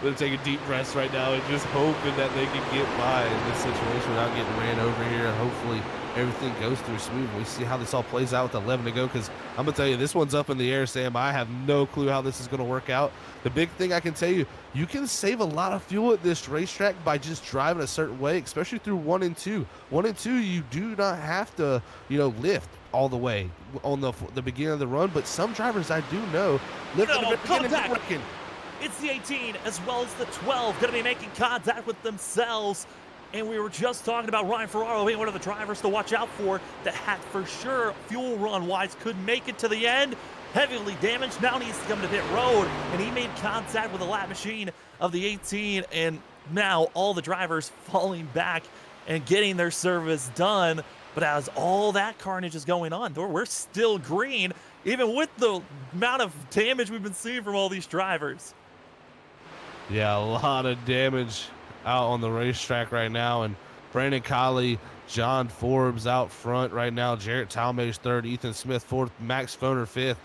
they're taking deep breaths right now and just hoping that they can get by in this situation without getting ran over here. And hopefully everything goes through smooth. We see how this all plays out with 11 to go, because I'm going to tell you, this one's up in the air, Sam. I have no clue how this is going to work out. The big thing I can tell you, you can save a lot of fuel at this racetrack by just driving a certain way, especially through 1 and 2. 1 and 2, you do not have to, lift all the way on the beginning of the run, but some drivers I do know lift at the beginning and working. It's the 18 as well as the 12 going to be making contact with themselves. And we were just talking about Ryan Ferraro being one of the drivers to watch out for that had for sure fuel run-wise could make it to the end. Heavily damaged, now needs to come to pit road, and he made contact with the lap machine of the 18, and now all the drivers falling back and getting their service done. But as all that carnage is going on, we're still green, even with the amount of damage we've been seeing from all these drivers. Yeah, a lot of damage out on the racetrack right now. And Brandon Colley, John Forbes out front right now. Jarrett Talmadge 3rd, Ethan Smith 4th, Max Foner 5th.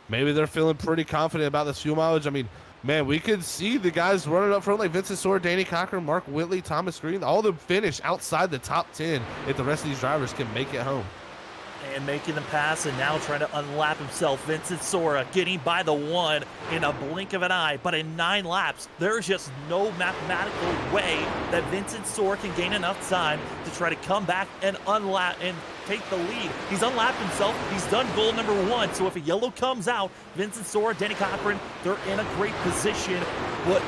Maybe they're feeling pretty confident about this fuel mileage. I mean, man, we could see the guys running up front like Vincent Sora, Danny Cochran, Mark Whitley, Thomas Green, all of them finish outside the top 10 if the rest of these drivers can make it home. And making the pass, and now trying to unlap himself. Vincent Sora getting by the 1 in a blink of an eye. But in 9 laps, there's just no mathematical way that Vincent Sora can gain enough time to try to come back and unlap and take the lead. He's unlapped himself. He's done goal number 1. So if a yellow comes out, Vincent Sora, Danny Cochran, they're in a great position. But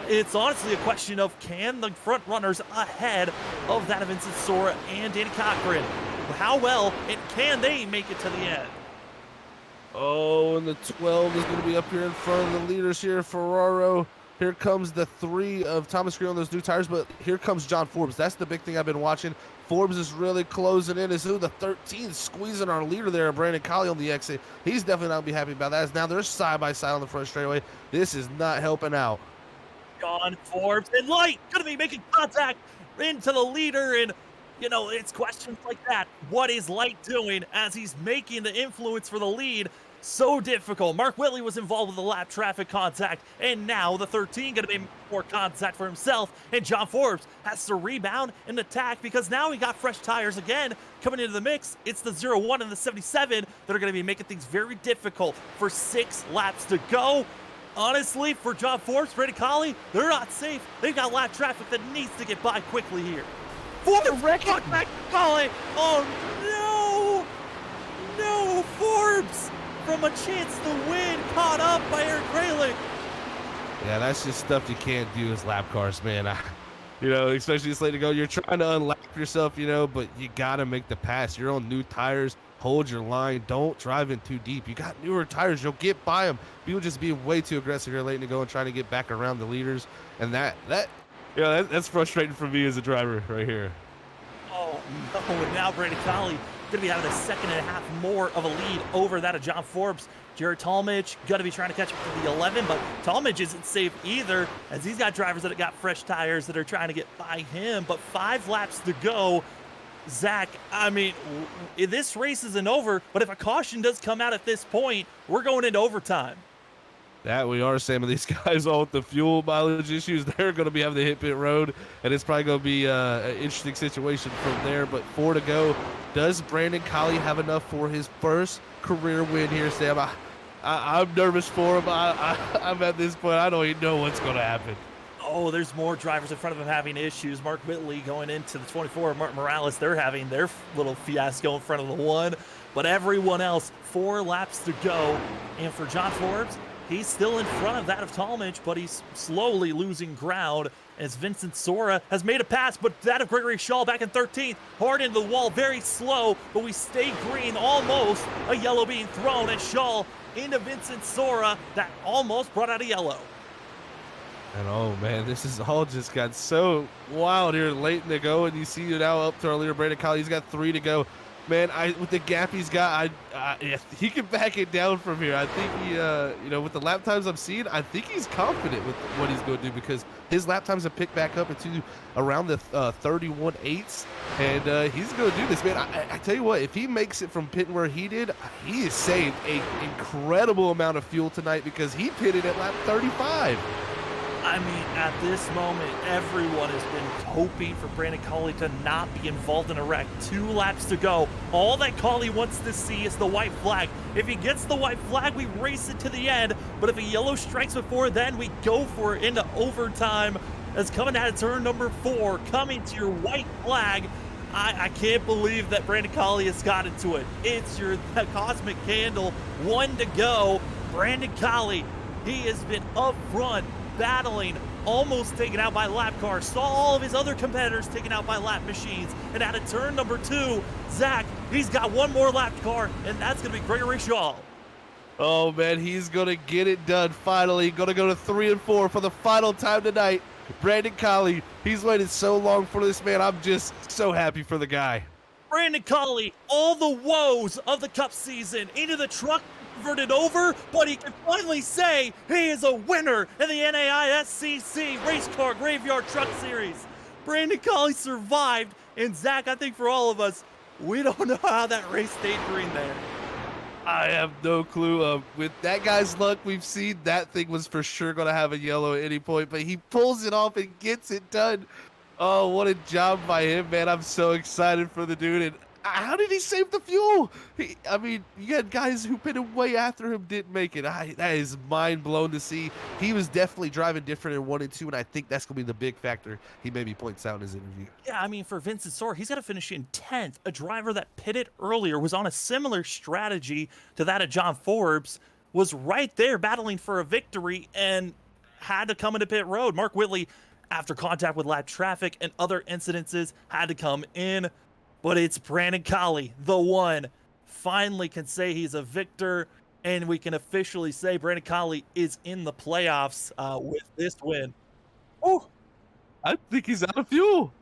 it's honestly a question of can the front runners ahead of that of Vincent Sora and Danny Cochran, how well and can they make it to the end? Oh, and the 12 is going to be up here in front of the leaders here. Ferraro. Here comes the 3 of Thomas Green on those new tires, but here comes John Forbes. That's the big thing I've been watching. Forbes is really closing in. Is who the 13 squeezing our leader there, Brandon Colley on the exit. He's definitely not going to be happy about that. As now they're side by side on the front straightaway. This is not helping out. John Forbes and Light going to be making contact into the leader, and you know, it's questions like that. What is Light doing as he's making the influence for the lead so difficult? Mark Whitley was involved with the lap traffic contact, and now the 13 going to be more contact for himself, and John Forbes has to rebound and attack because now he got fresh tires again coming into the mix. It's the 01 and the 77 that are going to be making things very difficult for 6 laps to go. Honestly, for John Forbes, Brady Colley, they're not safe. They've got lap traffic that needs to get by quickly here. Forbes, got back to Colley. Oh no! No, Forbes from a chance to win, caught up by Eric Graylick. Yeah, that's just stuff you can't do as lap cars, man. You know, especially this late to go. You're trying to unlap yourself, you know, but you got to make the pass. You're on new tires. Hold your line. Don't drive in too deep. You got newer tires. You'll get by them. People just being way too aggressive here late to go and trying to get back around the leaders. And that's frustrating for me as a driver right here. Oh, no. And now Brady Colley going to be having a second and a half more of a lead over that of John Forbes. Jared Talmadge going to be trying to catch up to the 11, but Talmadge isn't safe either as he's got drivers that have got fresh tires that are trying to get by him. But 5 laps to go. Zach, I mean, this race isn't over, but if a caution does come out at this point, we're going into overtime. That we are, Sam. Of these guys all with the fuel mileage issues, they're going to be having to hit pit road, and it's probably going to be an interesting situation from there. But 4 to go. Does Brandon Colley have enough for his first career win here, Sam? I'm nervous for him. I'm at this point. I don't even know what's going to happen. Oh, there's more drivers in front of him having issues. Mark Whitley going into the 24. Martin Morales, they're having their little fiasco in front of the 1. But everyone else, 4 laps to go. And for John Forbes, he's still in front of that of Talmadge, but he's slowly losing ground as Vincent Sora has made a pass, but that of Gregory Shaw back in 13th. Hard into the wall, very slow, but we stay green almost. A yellow being thrown at Shaw into Vincent Sora. That almost brought out a yellow. And oh man, this is all just got so wild here late in the go, and you see now up to our leader Brandon Colley. He's got 3 to go. Man, with the gap he's got, he can back it down from here. I think he, you know, with the lap times I'm seeing, I think he's confident with what he's going to do because his lap times have picked back up into around the 31.8s, and he's going to do this, man. I tell you what, if he makes it from pitting where he did, he has saved an incredible amount of fuel tonight because he pitted at lap 35. I mean, at this moment, everyone has been hoping for Brandon Colley to not be involved in a wreck. 2 laps to go. All that Colley wants to see is the white flag. If he gets the white flag, we race it to the end. But if a yellow strikes before then, we go for it into overtime. As coming out of turn number 4, coming to your white flag. I can't believe that Brandon Colley has gotten to it. It's your cosmic candle. 1 to go. Brandon Colley, he has been up front, battling, almost taken out by lap cars, saw all of his other competitors taken out by lap machines, and out of turn number 2, Zach, he's got 1 more lap car, and that's going to be Gregory Shaw. Oh man, he's going to get it done finally. Going to go to 3 and 4 for the final time tonight. Brandon Colley, he's waited so long for this, man. I'm just so happy for the guy. Brandon Colley, all the woes of the Cup season into the truck converted over, but he can finally say he is a winner in the NAISCC Race Car Graveyard Truck Series. Brandon Colley survived, and Zach, I think for all of us, we don't know how that race stayed green there. I have no clue. With that guy's luck, we've seen that thing was for sure going to have a yellow at any point, but he pulls it off and gets it done. Oh, what a job by him, man. I'm so excited for the dude. And how did he save the fuel? I mean, you had guys who pitted way after him didn't make it. That is mind blown to see. He was definitely driving different in 1 and 2, and I think that's going to be the big factor he maybe points out in his interview. Yeah, I mean, for Vincent Sora, he's got to finish in 10th. A driver that pitted earlier was on a similar strategy to that of John Forbes, was right there battling for a victory, and had to come into pit road. Mark Whitley, after contact with lap traffic and other incidences, had to come in. But it's Brandon Colley, the one, finally can say he's a victor, and we can officially say Brandon Colley is in the playoffs with this win. Oh, I think he's out of fuel.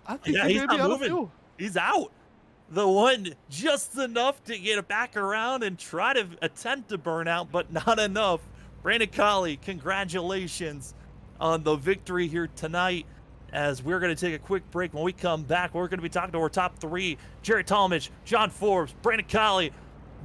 I think Yeah, he he's may be not out of moving. fuel. He's out. The one just enough to get it back around and try to attempt to burn out, but not enough. Brandon Colley, congratulations on the victory here tonight. As we're going to take a quick break. When we come back, we're going to be talking to our top three: Jared Talmadge, John Forbes, Brandon Colley.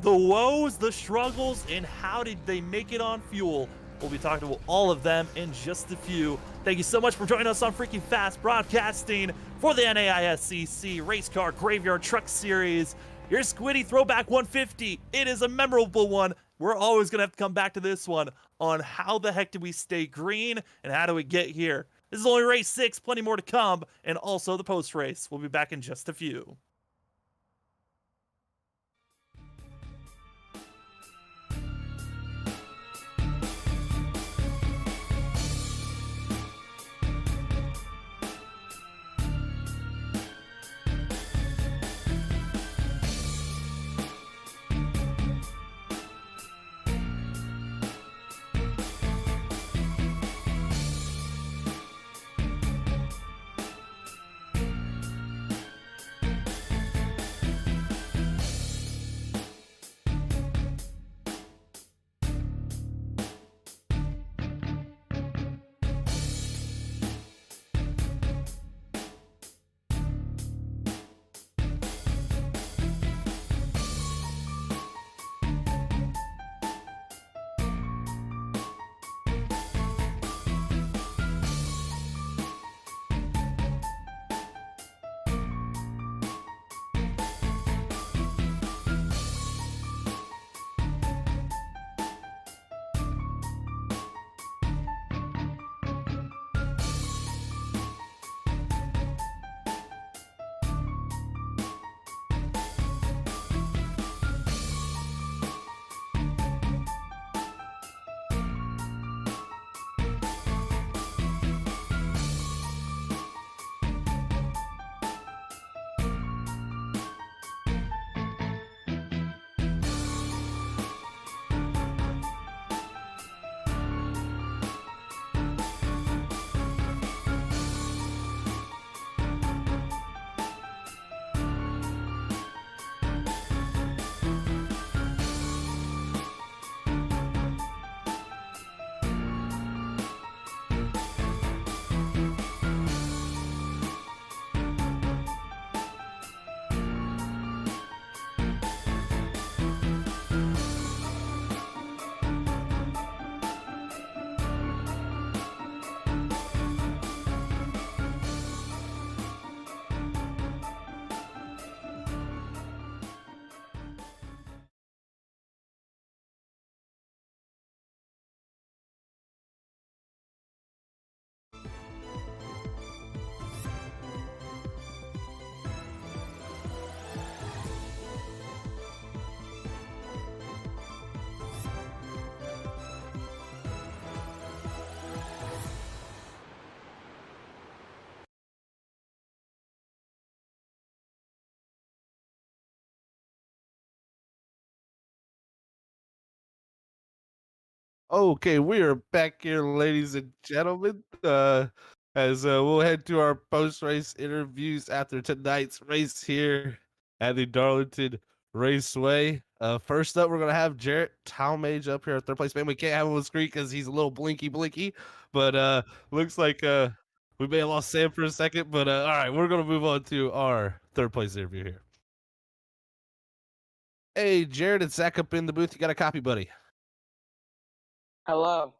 The woes, the struggles, and how did they make it on fuel? We'll be talking to all of them in just a few. Thank you so much for joining us on Freaking Fast Broadcasting for the NAISCC Race Car Graveyard Truck Series. Your Squiddy Throwback 150. It is a memorable one. We're always going to have to come back to this one on how the heck do we stay green and how do we get here. This is only race 6, plenty more to come, and also the post-race. We'll be back in just a few. Okay, we are back here, ladies and gentlemen. As we'll head to our post-race interviews after tonight's race here at the Darlington Raceway. First up, we're gonna have Jarrett Talmadge up here at third place. Man, we can't have him on the screen because he's a little blinky, but looks like we may have lost Sam for a second. But all right, we're gonna move on to our third place interview here. Hey, Jared and Zach up in the booth. You got a copy, buddy? Hello.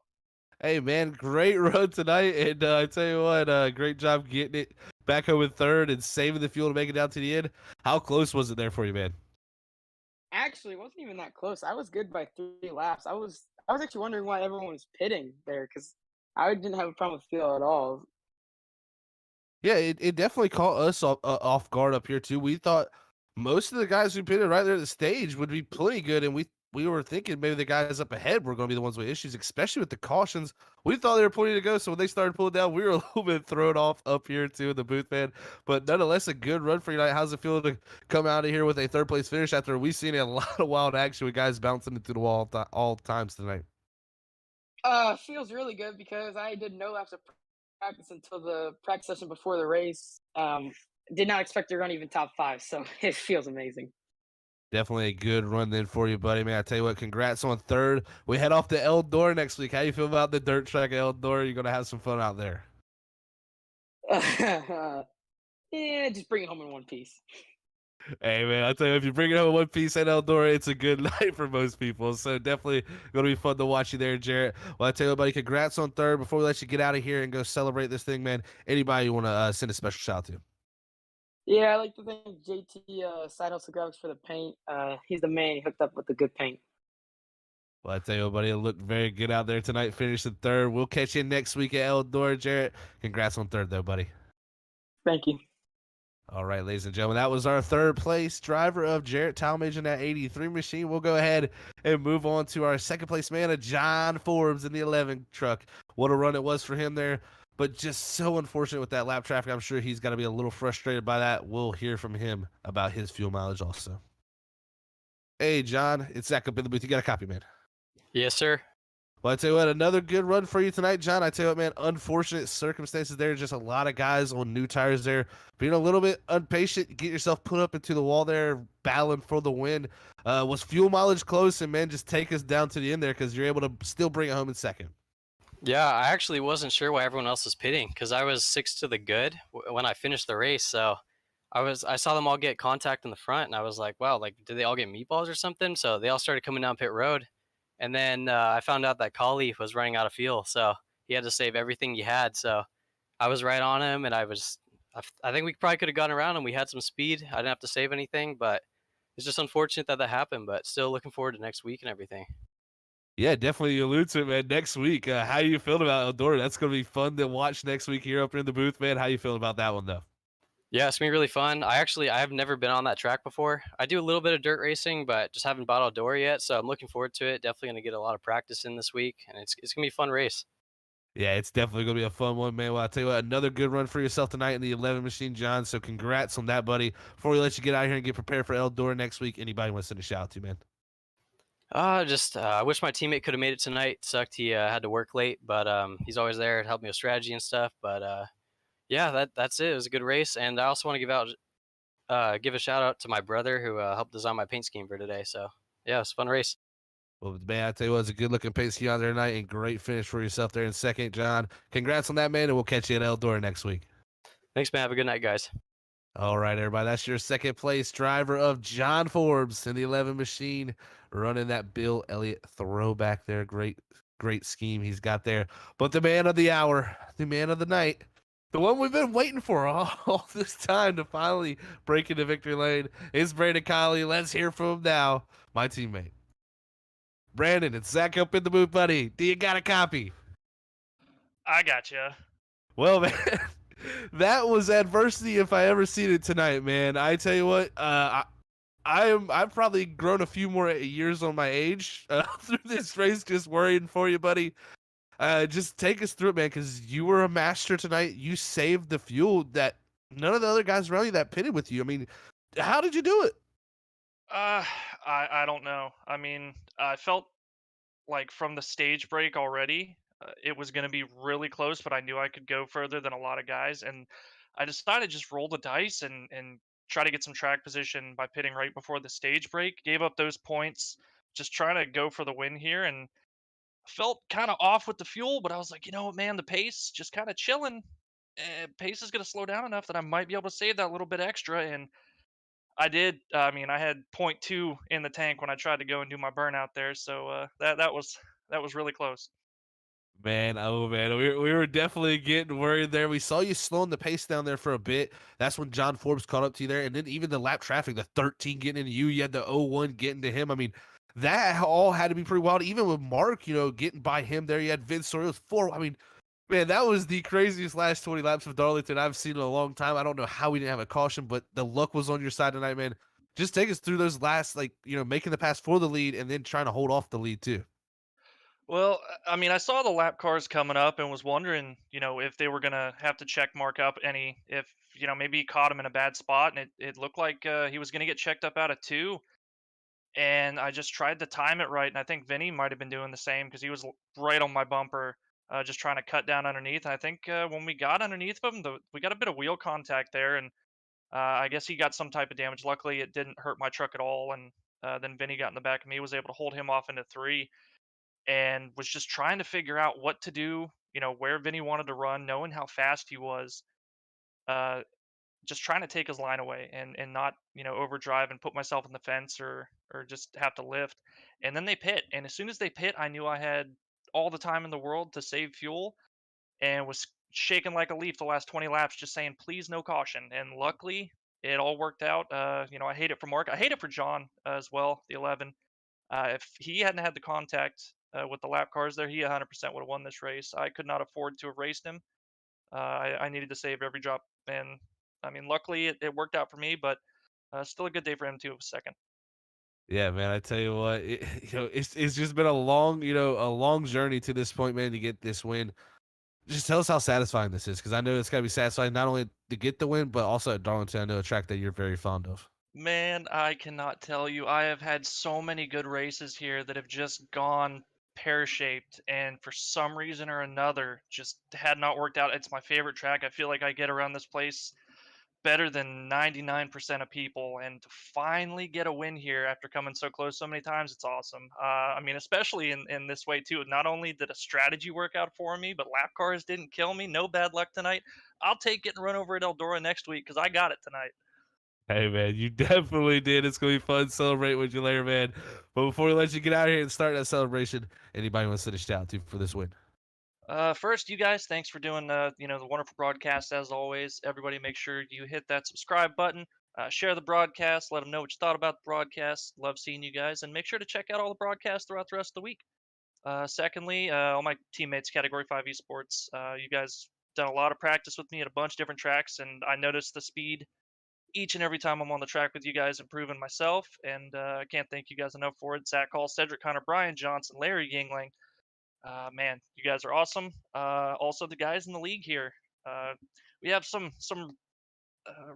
Hey man, great run tonight, and I tell you what, great job getting it back home in third and saving the fuel to make it down to the end. How close was it there for you, man? Actually, it wasn't even that close. I was good by 3 laps. I was actually wondering why everyone was pitting there because I didn't have a problem with fuel at all. Yeah, it definitely caught us off guard up here too. We thought most of the guys who pitted right there at the stage would be pretty good, and we we were thinking maybe the guys up ahead were going to be the ones with issues, especially with the cautions. We thought they were pointing to go, so when they started pulling down, we were a little bit thrown off up here too in the booth, man. But nonetheless, a good run for you tonight. How's it feel to come out of here with a third place finish after we've seen a lot of wild action with guys bouncing into the wall all times tonight? Feels really good because I did no laps of practice until the practice session before the race. Did not expect to run even top 5, so it feels amazing. Definitely a good run then for you, buddy. Man, I tell you what, congrats on third. We head off to Eldora next week. How you feel about the dirt track at Eldora? You're going to have some fun out there. Yeah, just bring it home in one piece. Hey, man, I tell you, if you bring it home in one piece at Eldora, it's a good night for most people. So definitely going to be fun to watch you there, Jarrett. Well, I tell you, buddy, congrats on third. Before we let you get out of here and go celebrate this thing, man, anybody you want to send a special shout out to? Yeah, I like to thank JT Side Hustle Graphics for the paint. He's the man. He hooked up with the good paint. Well, I tell you, buddy, it looked very good out there tonight, finishing third. We'll catch you next week at Eldora, Jarrett. Congrats on third, though, buddy. Thank you. All right, ladies and gentlemen, that was our third place driver of Jarrett Talmadge in that 83 machine. We'll go ahead and move on to our second place man, of John Forbes in the 11 truck. What a run it was for him there, but just so unfortunate with that lap traffic. I'm sure he's got to be a little frustrated by that. We'll hear from him about his fuel mileage also. Hey, John, it's Zach up in the booth. You got a copy, man? Yes, sir. Well, I tell you what, another good run for you tonight, John. I tell you what, man, unfortunate circumstances there. Just a lot of guys on new tires there. Being a little bit impatient, get yourself put up into the wall there, battling for the win. Was fuel mileage close? And, man, just take us down to the end there because you're able to still bring it home in second. Yeah, I actually wasn't sure why everyone else was pitting because I was 6 to the good when I finished the race. So I saw them all get contact in the front, and I was like, wow, like, did they all get meatballs or something? So they all started coming down pit road. And then I found out that Kali was running out of fuel, so he had to save everything he had. So I was right on him, and I think we probably could have gone around him. We had some speed. I didn't have to save anything, but it's just unfortunate that happened. But still looking forward to next week and everything. Yeah, definitely allude to it, man. Next week, how you feeling about Eldora? That's going to be fun to watch next week here up in the booth, man. How you feeling about that one, though? Yeah, it's gonna be really fun. I've never been on that track before. I do a little bit of dirt racing, but just haven't bought Eldora yet. So I'm looking forward to it. Definitely gonna get a lot of practice in this week, and it's gonna be a fun race. Yeah, it's definitely going to be a fun one, man. Well, I'll tell you what, another good run for yourself tonight in the 11 machine, John. So congrats on that, buddy. Before we let you get out here and get prepared for Eldora next week, anybody want to send a shout out to, man? I wish my teammate could have made it tonight. Sucked he had to work late, but he's always there to help me with strategy and stuff. But yeah, that's it. It was a good race, and I also want to give a shout out to my brother who helped design my paint scheme for today. So yeah, it's a fun race. Well, man, I tell you what, it's a good-looking paint scheme on there tonight and great finish for yourself there in second, John. Congrats on that, man, and we'll catch you at Eldora next week. Thanks, man. Have a good night, guys. All right, everybody, that's your second place driver of John Forbes in the 11 machine, running that Bill Elliott throwback there. Great scheme he's got there. But the man of the hour, the man of the night, the one we've been waiting for all this time to finally break into victory lane is Brandon Kiley. Let's hear from him now, my teammate. Brandon, it's Zach up in the booth, buddy. Do you got a copy? I gotcha. Well, man, that was adversity if I ever seen it tonight, man. I tell you what, I've probably grown a few more years on my age through this race, just worrying for you, buddy. Just take us through it, man, because you were a master tonight. You saved the fuel that none of the other guys around you that pitted with you. I mean, how did you do it? I don't know. I mean, I felt like from the stage break already, it was going to be really close, but I knew I could go further than a lot of guys, and I decided just roll the dice and try to get some track position by pitting right before the stage break. Gave up those points, just trying to go for the win here, and felt kind of off with the fuel, but I was like, you know what, man, the pace just kind of chilling. Pace is going to slow down enough that I might be able to save that little bit extra, and I did. I mean, I had point 0.2 in the tank when I tried to go and do my burnout there, so that was really close. Man, oh man, we were definitely getting worried there. We saw you slowing the pace down there for a bit. That's when John Forbes caught up to you there, and then even the lap traffic, the 13 getting into you, you had the 01 getting to him. I mean, that all had to be pretty wild. Even with Mark, getting by him there, you had Vince Sorrells 4. I mean, man, that was the craziest last 20 laps of Darlington I've seen in a long time. I don't know how we didn't have a caution, but the luck was on your side tonight, man. just take us through those last, like, making the pass for the lead and then trying to hold off the lead too. Well, I mean, I saw the lap cars coming up and was wondering, if they were gonna have to check mark up any, if maybe he caught him in a bad spot, and it looked like he was gonna get checked up out of two, and I just tried to time it right, and I think Vinny might have been doing the same because he was right on my bumper, just trying to cut down underneath. And I think when we got underneath of him, we got a bit of wheel contact there, and I guess he got some type of damage. Luckily, it didn't hurt my truck at all, and then Vinny got in the back of me, was able to hold him off into three, and was just trying to figure out what to do. Where Vinny wanted to run, knowing how fast he was. Uh, just trying to take his line away and not overdrive and put myself in the fence or just have to lift. And then they pit, and as soon as they pit, I knew I had all the time in the world to save fuel, and was shaking like a leaf the last 20 laps, just saying please no caution. And luckily it all worked out. I hate it for Mark, I hate it for John as well, the 11. If he hadn't had the contact with the lap cars there, he 100% would have won this race. I could not afford to have raced him. I needed to save every drop, and I mean, luckily it worked out for me, but still a good day for him too. Second. Yeah, man, I tell you what, it's just been a long journey to this point, man, to get this win. Just tell us how satisfying this is, because I know it's gotta be satisfying not only to get the win, but also at Darlington. I know a track that you're very fond of. Man, I cannot tell you. I have had so many good races here that have just gone pear-shaped, and for some reason or another, just had not worked out. It's my favorite track. I feel like I get around this place better than 99% of people, and to finally get a win here after coming so close so many times, it's awesome. I mean, especially in this way too. Not only did a strategy work out for me, but lap cars didn't kill me. No bad luck tonight. I'll take getting run over at Eldora next week because I got it tonight. Hey, man, you definitely did. It's gonna be fun celebrating with you later, man. But before we let you get out of here and start that celebration, anybody want to send a shout out to for this win? First, you guys, thanks for doing the wonderful broadcast as always. Everybody, make sure you hit that subscribe button, share the broadcast, let them know what you thought about the broadcast. Love seeing you guys, and make sure to check out all the broadcasts throughout the rest of the week. Secondly, all my teammates, Category 5 Esports, you guys done a lot of practice with me at a bunch of different tracks, and I noticed the speed each and every time I'm on the track with you guys, improving myself, and I can't thank you guys enough for it. Zach Hall, Cedric Connor, Brian Johnson, Larry Yingling. Man, you guys are awesome. Also, the guys in the league here. We have some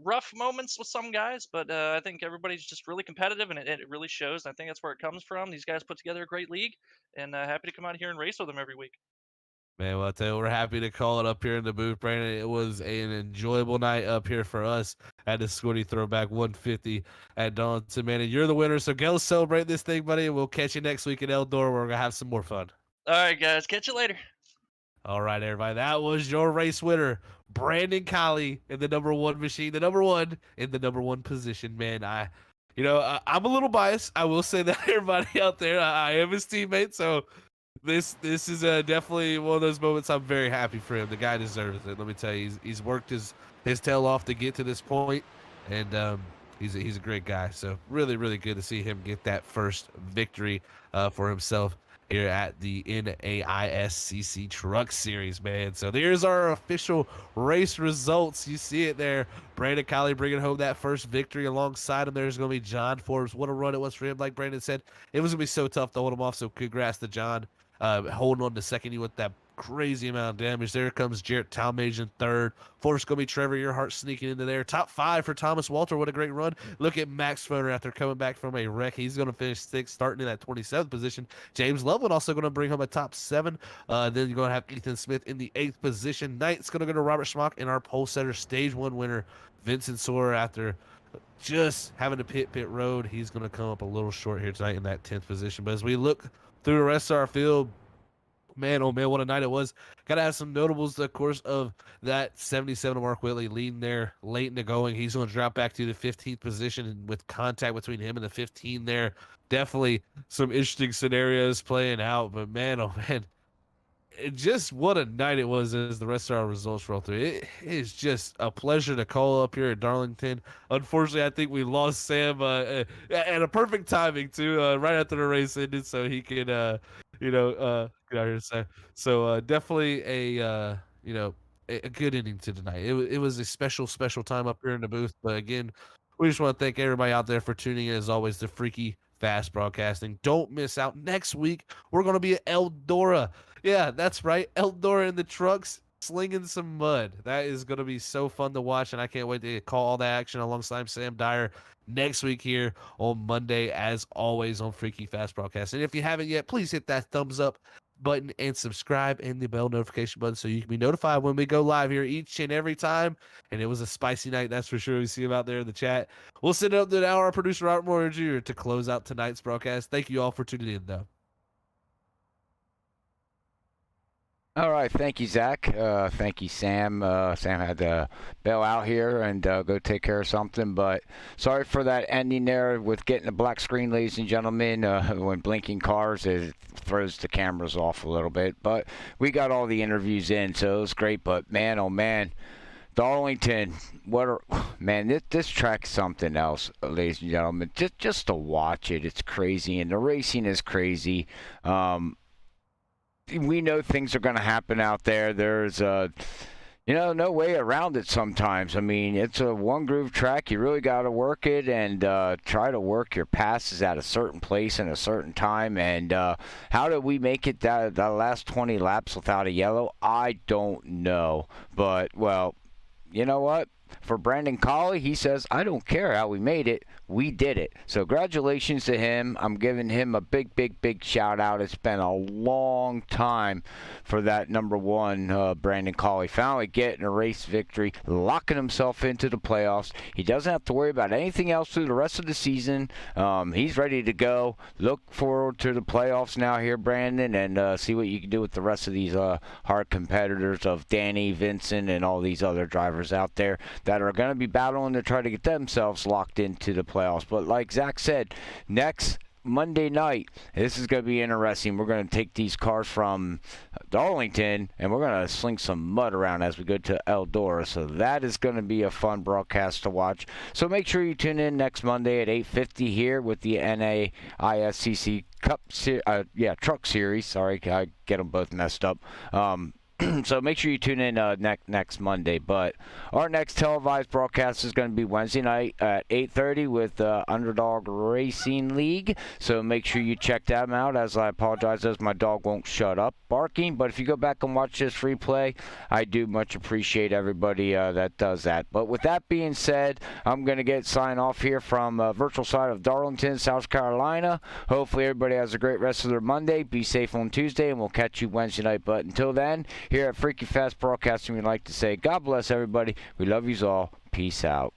rough moments with some guys, but I think everybody's just really competitive, and it really shows. I think that's where it comes from. These guys put together a great league, and happy to come out here and race with them every week. Man, well, I tell you, we're happy to call it up here in the booth, Brandon. It was an enjoyable night up here for us at the Squiddy Throwback 150 at Darlington, man. And you're the winner, so go celebrate this thing, buddy. And we'll catch you next week in Eldora. We're gonna have some more fun. All right, guys, catch you later. All right, everybody. That was your race winner, Brandon Colley, in the number one machine, the number one in the number one position, man. I'm a little biased. I will say that, everybody out there. I am his teammate, so this is definitely one of those moments I'm very happy for him. The guy deserves it. Let me tell you, he's worked his tail off to get to this point, and he's a great guy. So really, really good to see him get that first victory for himself here at the NAISCC Truck Series, man. So there's our official race results. You see it there. Brandon Colley bringing home that first victory. Alongside him, there's going to be John Forbes. What a run it was for him. Like Brandon said, it was going to be so tough to hold him off. So congrats to John holding on to second with that crazy amount of damage. There comes Jarrett Talmage in third. Fourth's going to be Trevor Earhart sneaking into there. Top five for Thomas Walter. What a great run. Look at Max Foner after coming back from a wreck. He's going to finish sixth, starting in that 27th position. James Loveland also going to bring home a top seven. Then you're going to have Ethan Smith in the eighth position. Ninth's going to go to Robert Schmock, and our pole setter, stage one winner, Vincent Sorer, after just having to pit road. He's going to come up a little short here tonight in that 10th position. But as we look through the rest of our field, man, oh man, what a night it was. Got to have some notables, of course, of that 77 Mark Whitley leading there late in the going. He's going to drop back to the 15th position, and with contact between him and the 15 there, definitely some interesting scenarios playing out. But man, oh man, just what a night it was as the rest of our results roll through. It is just a pleasure to call up here at Darlington. Unfortunately, I think we lost Sam at a perfect timing too, right after the race ended, so he could, get out here. So definitely a good ending to tonight. It was a special time up here in the booth. But again, We just want to thank everybody out there for tuning in, as always, to Freaky Fast Broadcasting. Don't miss out. Next week, we're going to be at Eldora. Yeah, that's right. Eldora in the trucks, slinging some mud. That is going to be so fun to watch, and I can't wait to call all that action alongside Sam Dyer next week here on Monday, as always, on Freaky Fast Broadcasting. And if you haven't yet, please hit that thumbs up button and subscribe and the bell notification button so you can be notified when we go live here each and every time. And it was a spicy night, that's for sure. We see him out there in the chat. We'll send it up to our producer Robert Moore Jr. to close out tonight's broadcast. Thank you all for tuning in, though. All right, thank you, Zach. Thank you, Sam. Sam had to bail out here and go take care of something, but sorry for that ending there with getting the black screen, ladies and gentlemen. When blinking cars, it throws the cameras off a little bit, but we got all the interviews in, so it was great. But man, oh man, Darlington, this track's something else, ladies and gentlemen. Just to watch it, it's crazy, and the racing is crazy. We know things are going to happen out there. There's no way around it sometimes. I mean, it's a one-groove track. You really got to work it and try to work your passes at a certain place in a certain time. And how did we make it that the last 20 laps without a yellow? I don't know. But, well, you know what? For Brandon Colley, he says, I don't care how we made it. We did it. So congratulations to him. I'm giving him a big, big, big shout out. It's been a long time for that number one, Brandon Colley. Finally getting a race victory, locking himself into the playoffs. He doesn't have to worry about anything else through the rest of the season. He's ready to go. Look forward to the playoffs now here, Brandon, and see what you can do with the rest of these hard competitors of Danny, Vincent, and all these other drivers out there that are going to be battling to try to get themselves locked into the playoffs. But like Zach said, next Monday night, this is going to be interesting. We're going to take these cars from Darlington, and we're going to sling some mud around as we go to Eldora. So that is going to be a fun broadcast to watch. So make sure you tune in next Monday at 8:50 here with the NAISCC Cup Truck Series. Sorry, I get them both messed up. So make sure you tune in next Monday. But our next televised broadcast is going to be Wednesday night at 8:30 with Underdog Racing League. So make sure you check them out. As I apologize, as my dog won't shut up barking. But if you go back and watch this replay, I do much appreciate everybody that does that. But with that being said, I'm going to sign off here from virtual side of Darlington, South Carolina. Hopefully everybody has a great rest of their Monday. Be safe on Tuesday, and we'll catch you Wednesday night. But until then, here at Freaky Fast Broadcasting, we'd like to say God bless everybody. We love yous all. Peace out.